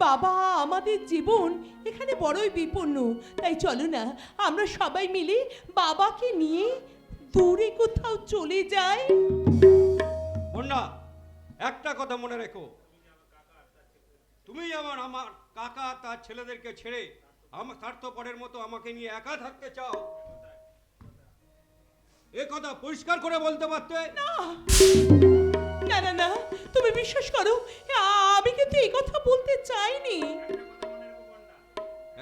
বাবা, আমাদের জীবন এখানে বড়ই বিপন্ন। তাই চলো না আমরা সবাই মিলে বাবাকে নিয়ে দূরে কোথাও চলে যাই। বন্যা, একটা কথা মনে রেখো, তুমি যেমন আমার কাকা তার ছেলেদেরকে ছেড়ে আমার স্বার্থপরের মতো আমাকে নিয়ে একা থাকতে চাও, এ কথা পরিষ্কার করে বলতে পারতে। না না না, তুমি বিশ্বাস করো, আমি কিন্তু এই কথা বলতে চাইনি।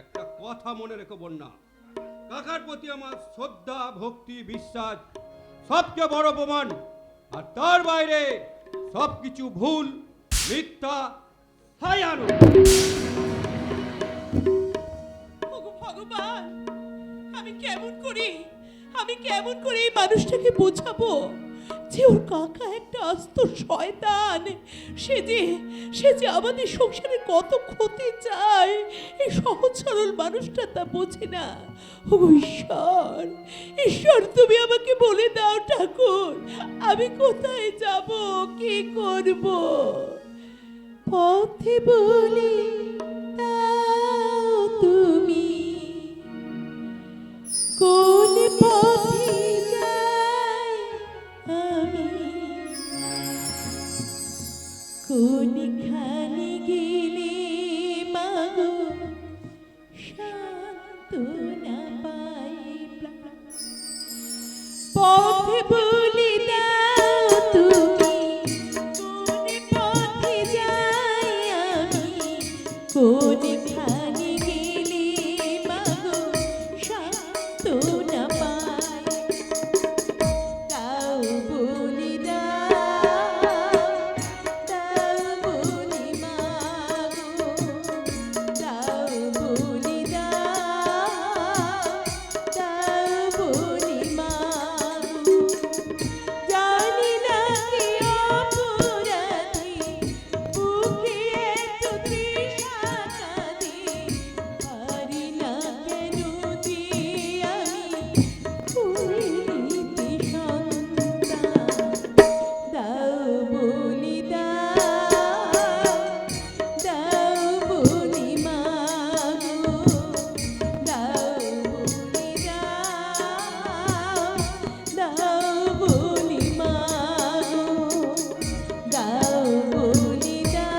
একটা কথা মনে রেখো বন্যা, কাকার প্রতি আমার শ্রদ্ধা, ভক্তি, বিশ্বাস সবচেয়ে বড় প্রমাণ, আর তার বাইরে সবকিছু ভুল, মিথ্যা, হায়ানো। ভগবান, আমি কেমন করে এই মানুষটাকে বোঝাবো যে ওর কাকা একটা আস্ত শয়তান, সে যে আমাদের সংসারে কত ক্ষতি চায়, এই সহজ সরল মানুষটা তা বোঝে না। ও ঈশ্বর, ঈশ্বর তুমি আমাকে বলে দাও ঠাকুর, আমি কোথায় যাব, কি করব? পথে বলে দাও তুমি কোন পথে যাই আমি, কোনখানে গেলে মাগো সান্ত্বনা পাই। পথে বলে দাও তুমি কোন পথে যাই আমি, কোনখানে গেলে মাগো সান্ত্বনা পাই। দাও বলে দাও, দাও বলে মাগো, দাও বলে দাও, দাও বলে মাগো। জানি না কি অপরাধে বুকে এত তৃষা কাঁদে, পারি না কেন যে আমি করিতে সন্তান। দাও বলে দাও, দাও বলে মাগো, দাও বলে দাও, দাও বলে মাগো, দাও বলে দাও,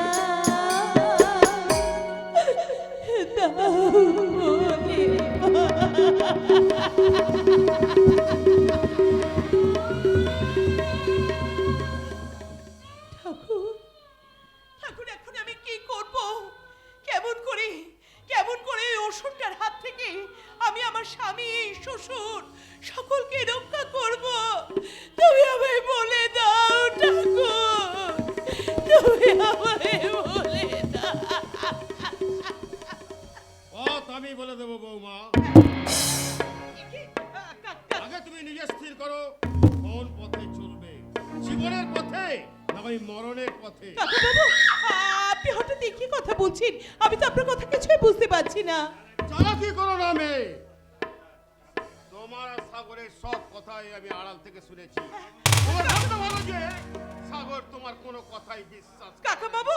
ঠাকুর, ঠাকুর এখন আমি কি করব? কেমন করে এই অসুরটার হাত থেকে আমি আমার স্বামী, শ্বশুর সকলকে রক্ষা করব? তুমি আমায় বলে দাও ঠাকুর, তুমি আমায় বলে দাও। পথ আমি বলে দেবো বৌমা। আগে তুমি নিজে স্থির করো কোন পথে চলবে, জীবনের পথে না ওই মরণের পথে। কাকাবাবু, আপনি হঠাৎ কি কথা বলছেন? আমি তো আপনার কথা কিছুই বুঝতে পারছি না। চালাকি করো না মেয়ে, সাগরের সব কথাই আমি আড়াল থেকে শুনেছি। তোমার ভাবতে ভালো যে সাগর তোমার কোনো কথাই বিশ্বাস করে না। কাকা বাবু,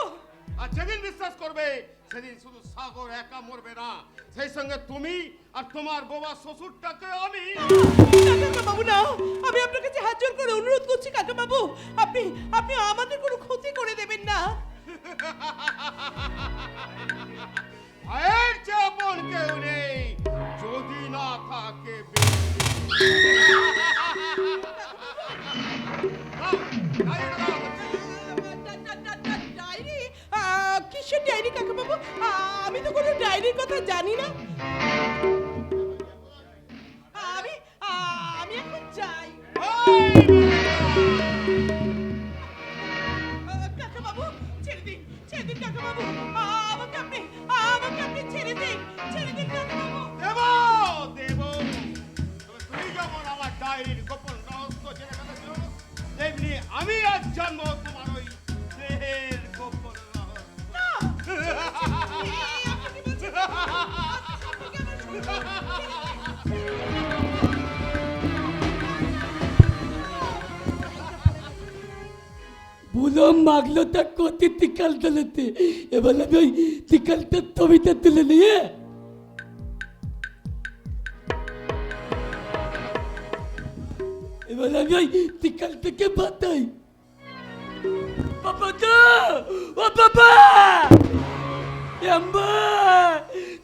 আর যেদিন বিশ্বাস করবে সেদিন শুধু সাগর একা মরবে না, সেই সঙ্গে তুমি আর তোমার বাবা শ্বশুরটাকে আমি। কাকা বাবু না, আমি আপনার কাছে হাত জোর করে অনুরোধ করছি কাকা বাবু, আপনি আপনি আমাদের কোনো ক্ষতি করে দেবেন না। ভাইয়ের চেয়ে আপন কেউ নেই যদি না থাকে ডায়েরি? কিসের ডায়েরি কাকা বাবু? আমি তো কোনো ডায়েরির কথা জানি না। আমি আমি এখন যাই। কাকা বাবু, ছেড়ে দিন কাকা বাবু, আমাকে আপনি ছেড়ে দিন কাকা বাবু। দেব তুমি যেমন আমার ডায়েরির গোপন রহস্য জেনে ফেলেছ, তেমনি আমি আজ জানবো তোমার ওই দেহের গোপন রহস্য। আপনি কি বলছেন? আপনি কি আমার বুলম মাগলো তা কতি তিকাল দলেতে, এবার আমি ওই তিকালটা ছবিটা তুলে নিয়ে এবার আমি ওই তিকাল থেকে বাতাই। বাবা তো ও বাবা আম্মা,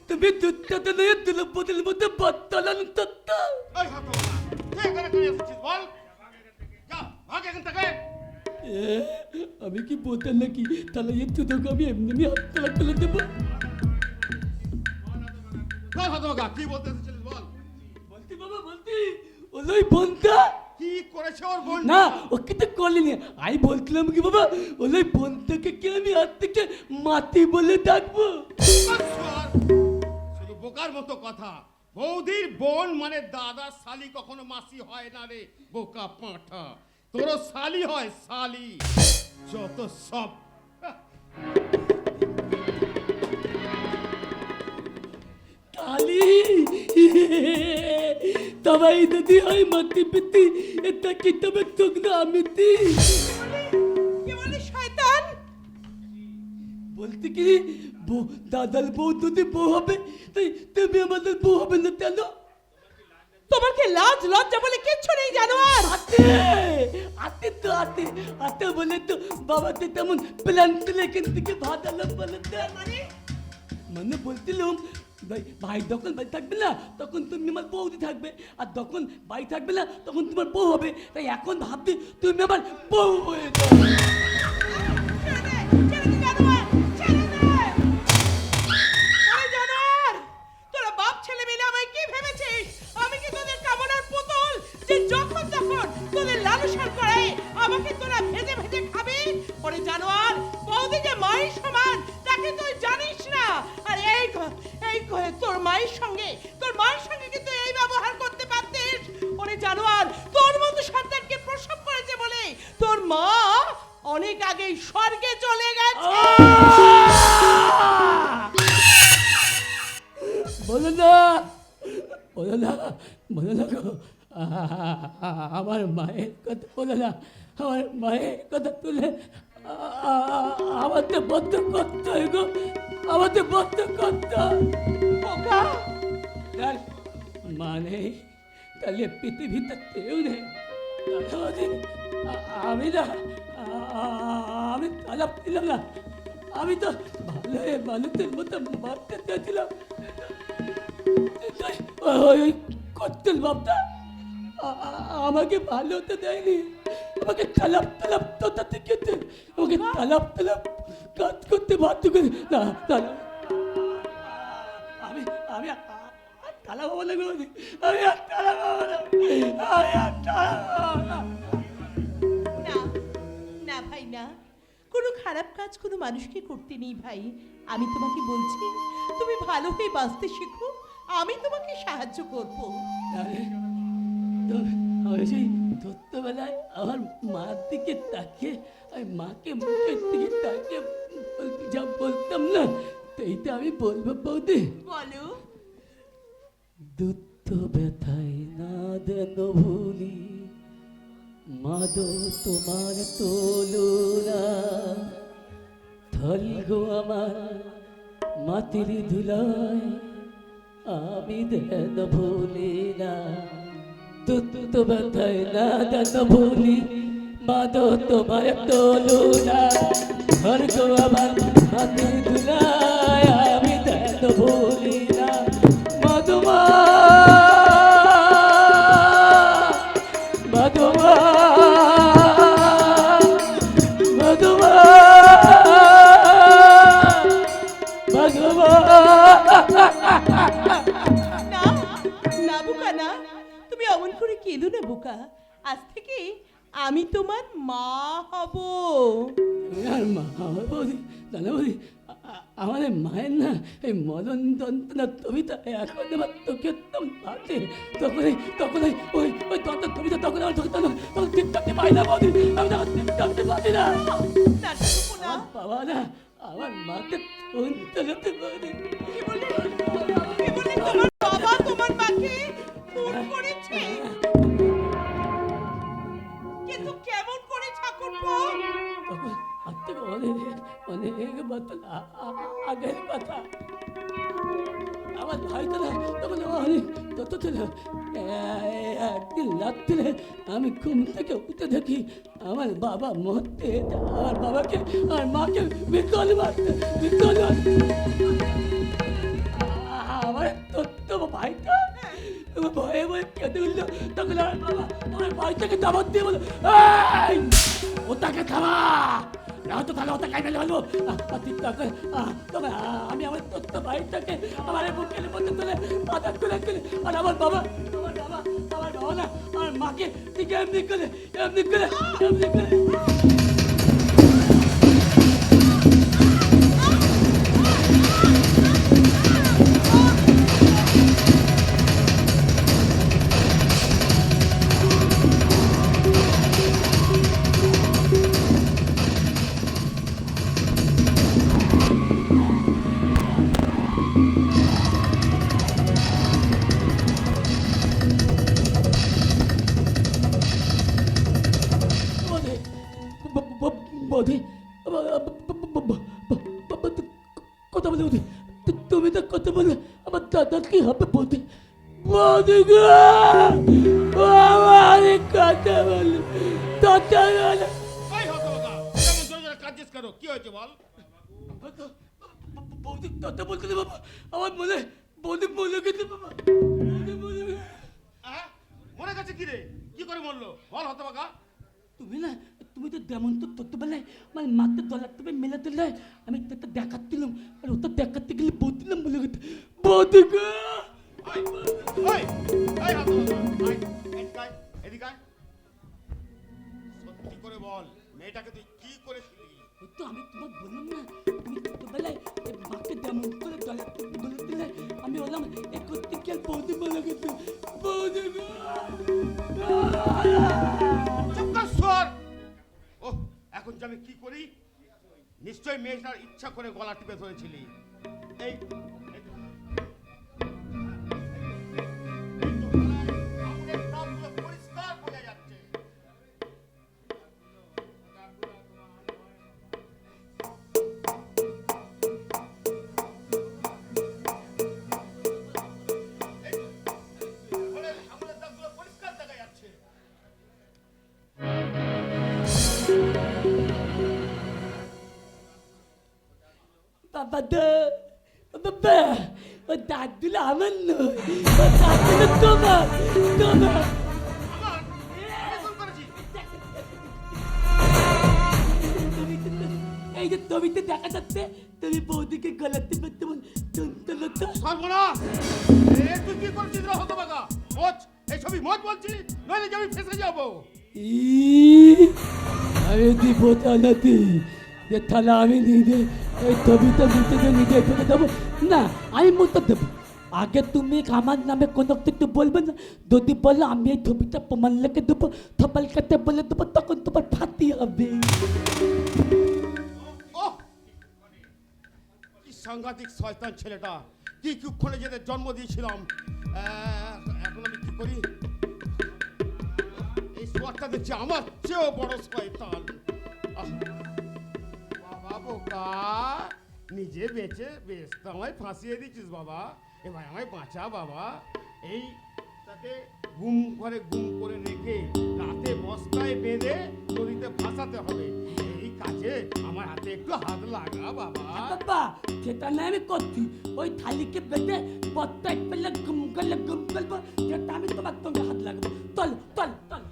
তুমি দুধটা তো নিয়ে তুলে বোতলের মধ্যে বাতালান তত্তা। এই হাত ধরো না। তুই এখানে কেন এসেছিস বল? যা, ভাগ এখান থেকে। আমি কি বোতল নাকি? তাহলে একটু তোকে আমি এমনি হাততালা তুলে দেবো। কার হাত ধোকা? কি বলতে এসেছিলিস বল? বলতি বাবা বলতি, ওই বোনটা কি করেছে ওর বোন? না ওকে তো করলিনি, আমি বলছিলাম কি বাবা ওই বোনটাকে কি আমি হাত থেকে মাটি বলে ডাকবো? শুধু বোকার মতো কথা। বৌদির বোন মানে দাদা শালি, কখনো মাসি হয় না রে বোকা পাঁঠা। তোর শালি হয় শালি, যত সব। কালি তবাই যদি হয় মাটি পিতি, এটা কি তবে তোক না আমিতি কি বলে শয়তান? বলতে কি দাদার বউ যদি বউ হবে, তাই তুমি আমাদের বউ হবে না কেন? তোমার কি লাজ লজ্জা বলে কিচ্ছু নেই জানোয়ার? আতে আতে তো আতে আতে বলে তো বাবাতে তেমন প্ল্যান তুলে এখান থেকে ভাতালাম বলে তো। মানে বলছিলাম ভাই যখন ভাই থাকবে না তখন তুমি আমার বউদি থাকবে, আর যখন ভাই থাকবে না তখন তোমার বউ হবে, তাই এখন ভাবছি তুমি আমার বউ হয়ে যাও। তোরা বাপ ছেলে মিলে আমায় কি ভেবেছিস? আমি কি তোদের কামনার পুতুল যে যখন তখন তোদের লালসার করে আমাকে তোরা ভেজে ভেজে খাবি? ওরে জানোয়ার, বৌদি যে মায়ের সমান তাকে তুই জানিস না। আর এই তোর মায়ের সঙ্গে কিন্তু এই ব্যবহার করতে পারতিস। ওরে জানোয়ার, তোর মতো সন্তানকে প্রসব করেছে বলে তোর মা অনেক আগেই স্বর্গে চলে গেছে। বলো না বলো না বলো না গো, আমার মায়ের কথা বলো না, আমার মায়ের কথা তুলে আমাদের বদ্ধ করতে হয় গো, আমাদের বদ্ধ করতে বোকা, মানে তাহলে পৃথিবীতে কেউ নেই। আমি না আমি তালাপ দিলাম না, আমি তো ভালো মানুষের মতো মারতে চেয়েছিলাম। ওই করতেন বাপটা আমাকে ভালো হতে দেয়নি, আমাকে তালাপ তোতাতে খেতে, আমাকে তালাপ কাজ করতে বাধ্য করে। না আমি আমি তালা বাবা না আমি আর তালা বাবা না, আমি আর তালা বাবা না। না ভাই না, কোনো খারাপ কাজ কোনো মানুষকে করতে নেই ভাই। আমি তোমাকে বলছি তুমি ভালো হয়ে বাঁচতে শেখো, আমি তোমাকে সাহায্য করব। আমি সেই ছোট্টবেলায় আমার মার দিকে তাকিয়ে আমি মাকে মুখের দিকে তাকিয়ে যা বলতাম না, এইটা আমি বলবো বৌদি। বলো। দুধ তো ব্যথায় না দেন ভুলি মাদো তোমার তোলনা থল গো আমার মাটির ধুলায় আমি দেন ভুলি না তো ব্যথায় না দেন ভুলি মাদো তোমার তোলনা থল গো আমার মাটির ধুলায় আমি দেন ভুলি না মধুমা মধুমা মধুমা মধুমা না না বোকা না, তুমি অমন করে কেঁদো না বোকা। আজ থেকে আমি তোমার মা হব। আর মা আমার বৌদি জানো বৌদি আমাদের মায়ের না এই মদন যন্ত্রণা কবিতা এখন আমার তোকে একদম বাজে তখন ওই কবিতা তখন আমার চোখে তখন ঠিক থাকতে পারি না বৌদি আমি তখন ঠিক থাকতে পারি না না ঠাকুরপো না। বাবা না আমার মাকে ফোন চালাতে পারি কি বললে তোমার বাবা তোমার মাকে ফোন করেছে? কিন্তু কেমন করে ঠাকুরপো? তখন আর থেকে অনেক বছর আগের কথা আমার ভাই তো না তখন অনেক তত ছিল একদিন রাত্রে আমি ঘুম থেকে উঠে দেখি আমার বাবা মরতে আমার বাবাকে আর মাকে বিকল মারতে আমার তত্ত্ব ভাইটা ভয়ে ভয়ে কেঁদে উঠলো তখন আমার বাবা আমার ভাইটাকে দাবাত দিয়ে বলো এই ওটাকে থামা তো তাহলে ওটা খাই ফেলে বলবো তবে আমি আমার তত্ত্ব ভাইটাকে আমার বুকের মধ্যে তুলে মাথা তুলে আর আমার বাবা না আমার মাকে ঠিক এমনি করে কথা বলে তুমি তো কথা বলে আমার দাদা কি হবে বলতে কথা বলে দাদা এই হতভাগা, কেমন জোরে জোরে কাঁদছিস কেন? কি হয়েছে বল? বৌদি দাদা বলতে বাবা আমার বৌদি মনে গেছে বাবা মরে গেছে কি রে? কি করে মরলো বল হতভাগা? তুমি তো যেমন তো তত বেলায় মানে মাত্র ডলার তুমি মেলে দিলে আমি তো দেখাচ্ছিলাম আর ওটা দেখাতে গেলে বলছিলাম বলে গেছে বৌদি গো সত্যি করে বল, মেয়েটাকে তুই কি করেছিলি? ওই তো আমি তোমার বললাম না তুমি ছোটবেলায় মাকে যেমন করে ডলার বলে দিলে আমি বললাম এ করতে গেলে বৌদি বলে গেছে বৌদি গো এখন যে আমি কি করি? নিশ্চয় মেয়েটার ইচ্ছা করে গলা টিপে ধরেছিলি। এই পরিষ্কার বোঝা যাচ্ছে। পরিষ্কার দেখা যাচ্ছে। বাবা ও দাদুলা আমার নয় ও দাদুলা তোমার এই যে ছবিতে দেখা যাচ্ছে তুমি বৌদিকে গলাতে পারতে সর্বনাশ! তুই কি করছিস রে হতভাগা? মোচ, এই ছবি মোচ বলছিস, নইলে যে আমি ফেসে যাবো। আমি দিব তালাতে যে থালা আমি নিজে ওই ছবিটা নিজে নিজে ফেলে দেবো না আমি মতো দেবো আগে তুমি আমার নামে কোনো কিছু বলবে না যদি বলো আমি এই ছবিটা প্রমাণ লেখে দেবো থপাল কাটে বলে দেবো তখন তোমার ফাটি হবে কি সাংঘাতিক শয়তান ছেলেটা, কি কুক্ষণে যেতে জন্ম দিয়েছিলাম। এখন আমি কি করি? এই সোয়ারটা দেখছি আমার চেয়েও বড় শয়তান। বাবা বোকা, নিজে বেঁচে বেশ তো আমায় ফাঁসিয়ে দিচ্ছিস বাবা, এবার আমায় বাঁচা বাবা। এই তাকে গুম করে রেখে রাতে বস্তায় বেঁধে নদীতে ভাসাতে হবে। এই কাজে আমার হাতে একটু হাত লাগা বাবা। বাবা সেটা না আমি করছি, ওই থালিকে বেঁধে বত্তায় পেলে গুম করবো, সেটা আমি তোমার সঙ্গে হাত লাগাবো। চল চল চল।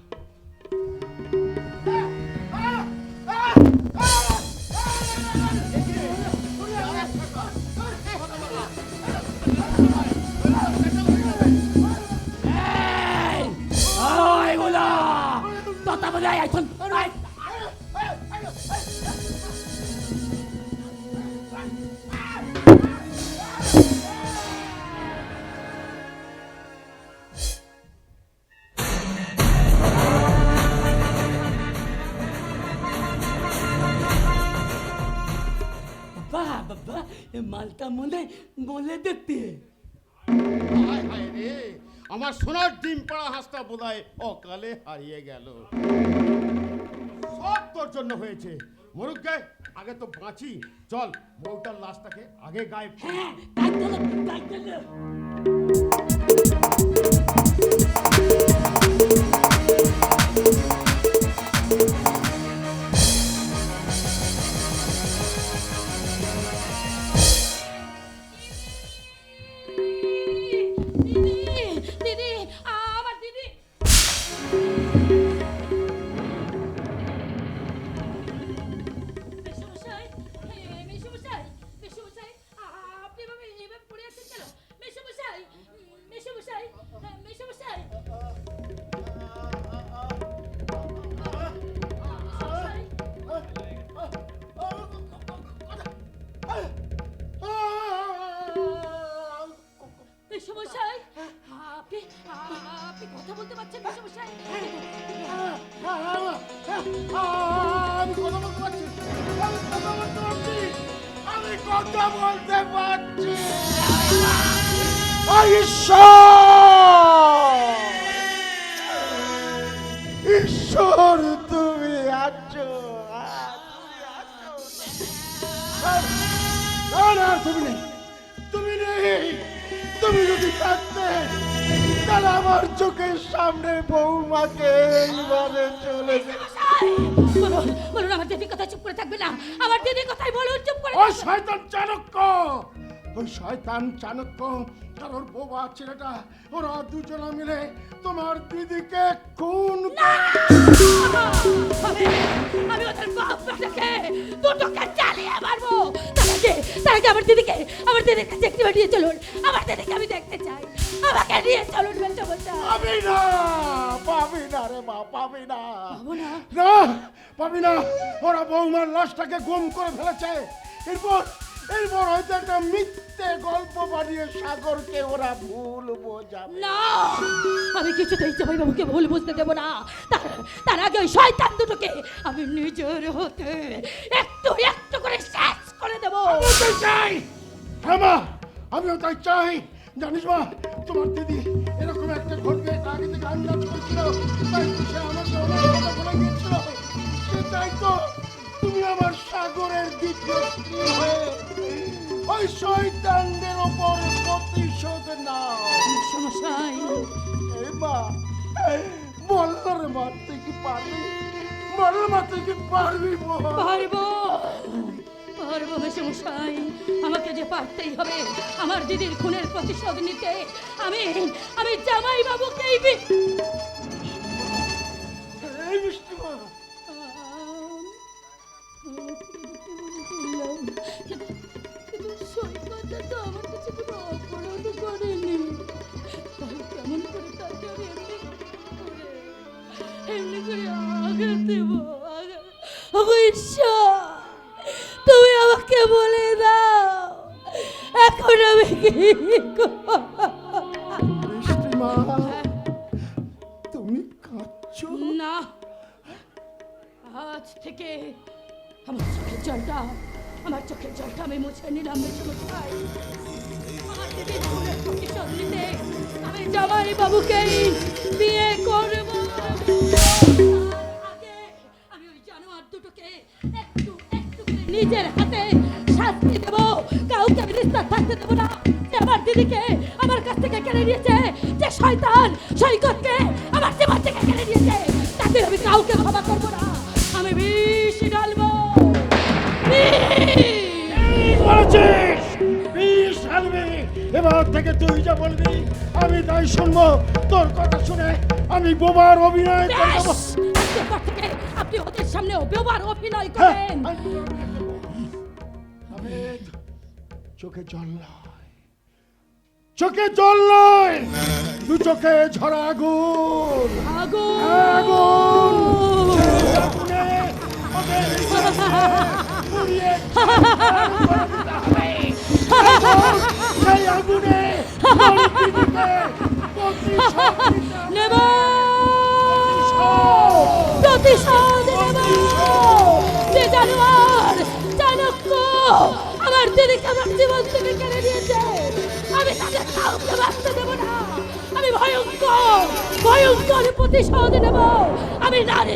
কথা বলে এখন বাবা মালটা মলে দেখতে। হায় হায় রে, আমার সোনার ডিম পাড়া হাঁসটা বোধহয় অকালে হারিয়ে গেল। সব তোর জন্য হয়েছে। মরুক গে, আগে তো বাঁচি। চল বউটার লাশটাকে আগে গায়েব করি। হ্যাঁ তাই চলো তাই চলো। দিদি, আমার দিদি। মেসোমশাই, মেসোমশাই, মেসোমশাই, আপনি এভাবে পড়ে আছেন কেন? মেসোমশাই, মেসোমশাই, মেসোমশাই। মেসোমশাই, আপনি আপনি কথা বলতে পারছেন মেসোমশাই? আমি কথা বলতে পারছি। ঈশ্বর তুমি আছো। না তুমি নেই, তুমি নেই। তুমি যদি থাকতে তাহলে আমার চোখের সামনে বৌমাকে এইভাবে চলে বলুন বলুন, আমার দিদির কথা চুপ করে থাকবে না। আমার দিদির কথাই বলুন, চুপ করে। ওই শয়তান চাণক্য, ওই শয়তান চাণক্য আর ওর বোবা ছেলেটা, ওরা দুজনে মিলে তোমার দিদিকে খুন আমি ওদের বাপ বেটাকে দুটোকে চালিয়ে মারবো। তার আগে আমার দিদিকে কাছে একটু নিয়ে চলুন। আমার দিদিকে আমি দেখতে চাই, আমাকে নিয়ে চলুন। পাবি না রে মা, পাবি না। না পাবি না। ওরা বৌমার লাশটাকে গুম করে ফেলেছে। এরপর হয়তো একটা মিথ্যে গল্প বানিয়ে সাগরকে ওরা ভুল বোঝাবে। না, আমি কিছুতেই জামাই বাবুকে ভুল বুঝতে দেবো না। তার আগে ওই শয়তান দুটোকে আমি নিজের হতে একটু একটু করে শেষ করে দেবো। চাই মা, আমিও তাই চাই। জানিস মা, তোমার দিদি এরকম একটা ঘটবে আগে থেকে আন্দাজ করছিল, তাই সে আমাকে কথা বলে গিয়েছিল। সে চাইতো তুমি আমার সাগরের দ্বিতীয় স্ত্রী হয়ে ওই শয়তানদের ওপর প্রতিশোধ নাও। সমস্যাই এই মা, বললো রে মা, তুই কি পারবি? বললো মা, তুই কি পারবি? পারবো মেসোমশাই, আমাকে যে পারতেই হবে আমার দিদির খুনের প্রতিশোধ নিতে। আমি জামাই বাবুকেই এই মিষ্টি মা, সৈকতটা তো আমার কাছে কোনো অপরাধ করেনি, তাহলে কেমন করে তাকে আমি এমনি করে আঘাত দেব? ঈশ্বর, তুমি আমাকে বলে দাও এখন আমি কি মিষ্টি মা, তুমি কাঁদছো? না, আজ থেকে আমার চোখের জলটা আমার চোখের জলটা আমি মুছে নিলাম মেসমশাই। আমার দিদির ভুলের প্রতিশোধ নিতে আমি জামাই বাবুকেই বিয়ে করব। আগে আমি ওই জানোয়ার দুটোকে একটু একটু করে নিজের হাতে শাস্তি দেবো। কাউকে আমি নিস্তার থাকতে দেবো না। যে আমার দিদিকে আমার কাছ থেকে কেড়ে নিয়েছে, যে শয়তান সৈকতকে আমার জীবন থেকে কেড়ে নিয়েছে, তাদের আমি কাউকে ক্ষমা করবো না। আমি বিষ ঢালবো, বিষ। এবার থেকে তুই যা বলবি আমি তাই শুনবো। তোর কথা শুনে আমি বোবার অভিনয় করবো। আজকের পর থেকে আপনি ওদের সামনে বোবার অভিনয় করেন। চোখে জল নয়, চোখে জল নয়, দু চোখে ঝরা আগুন, আগুন আগুন। সেই আগুনে ওদের পুড়িয়ে সেই আগুনে নেব, প্রতিশোধ নেব। যে জানোয়ার চাণক্য আমার দিদিকে আমার জীবন থেকে কেড়ে নিয়েছে, আমি তাদের কাউকে বাঁচতে দেব না। আমি ভয়ঙ্কর ভয়ঙ্কর প্রতিশোধ নেব। আমি নারী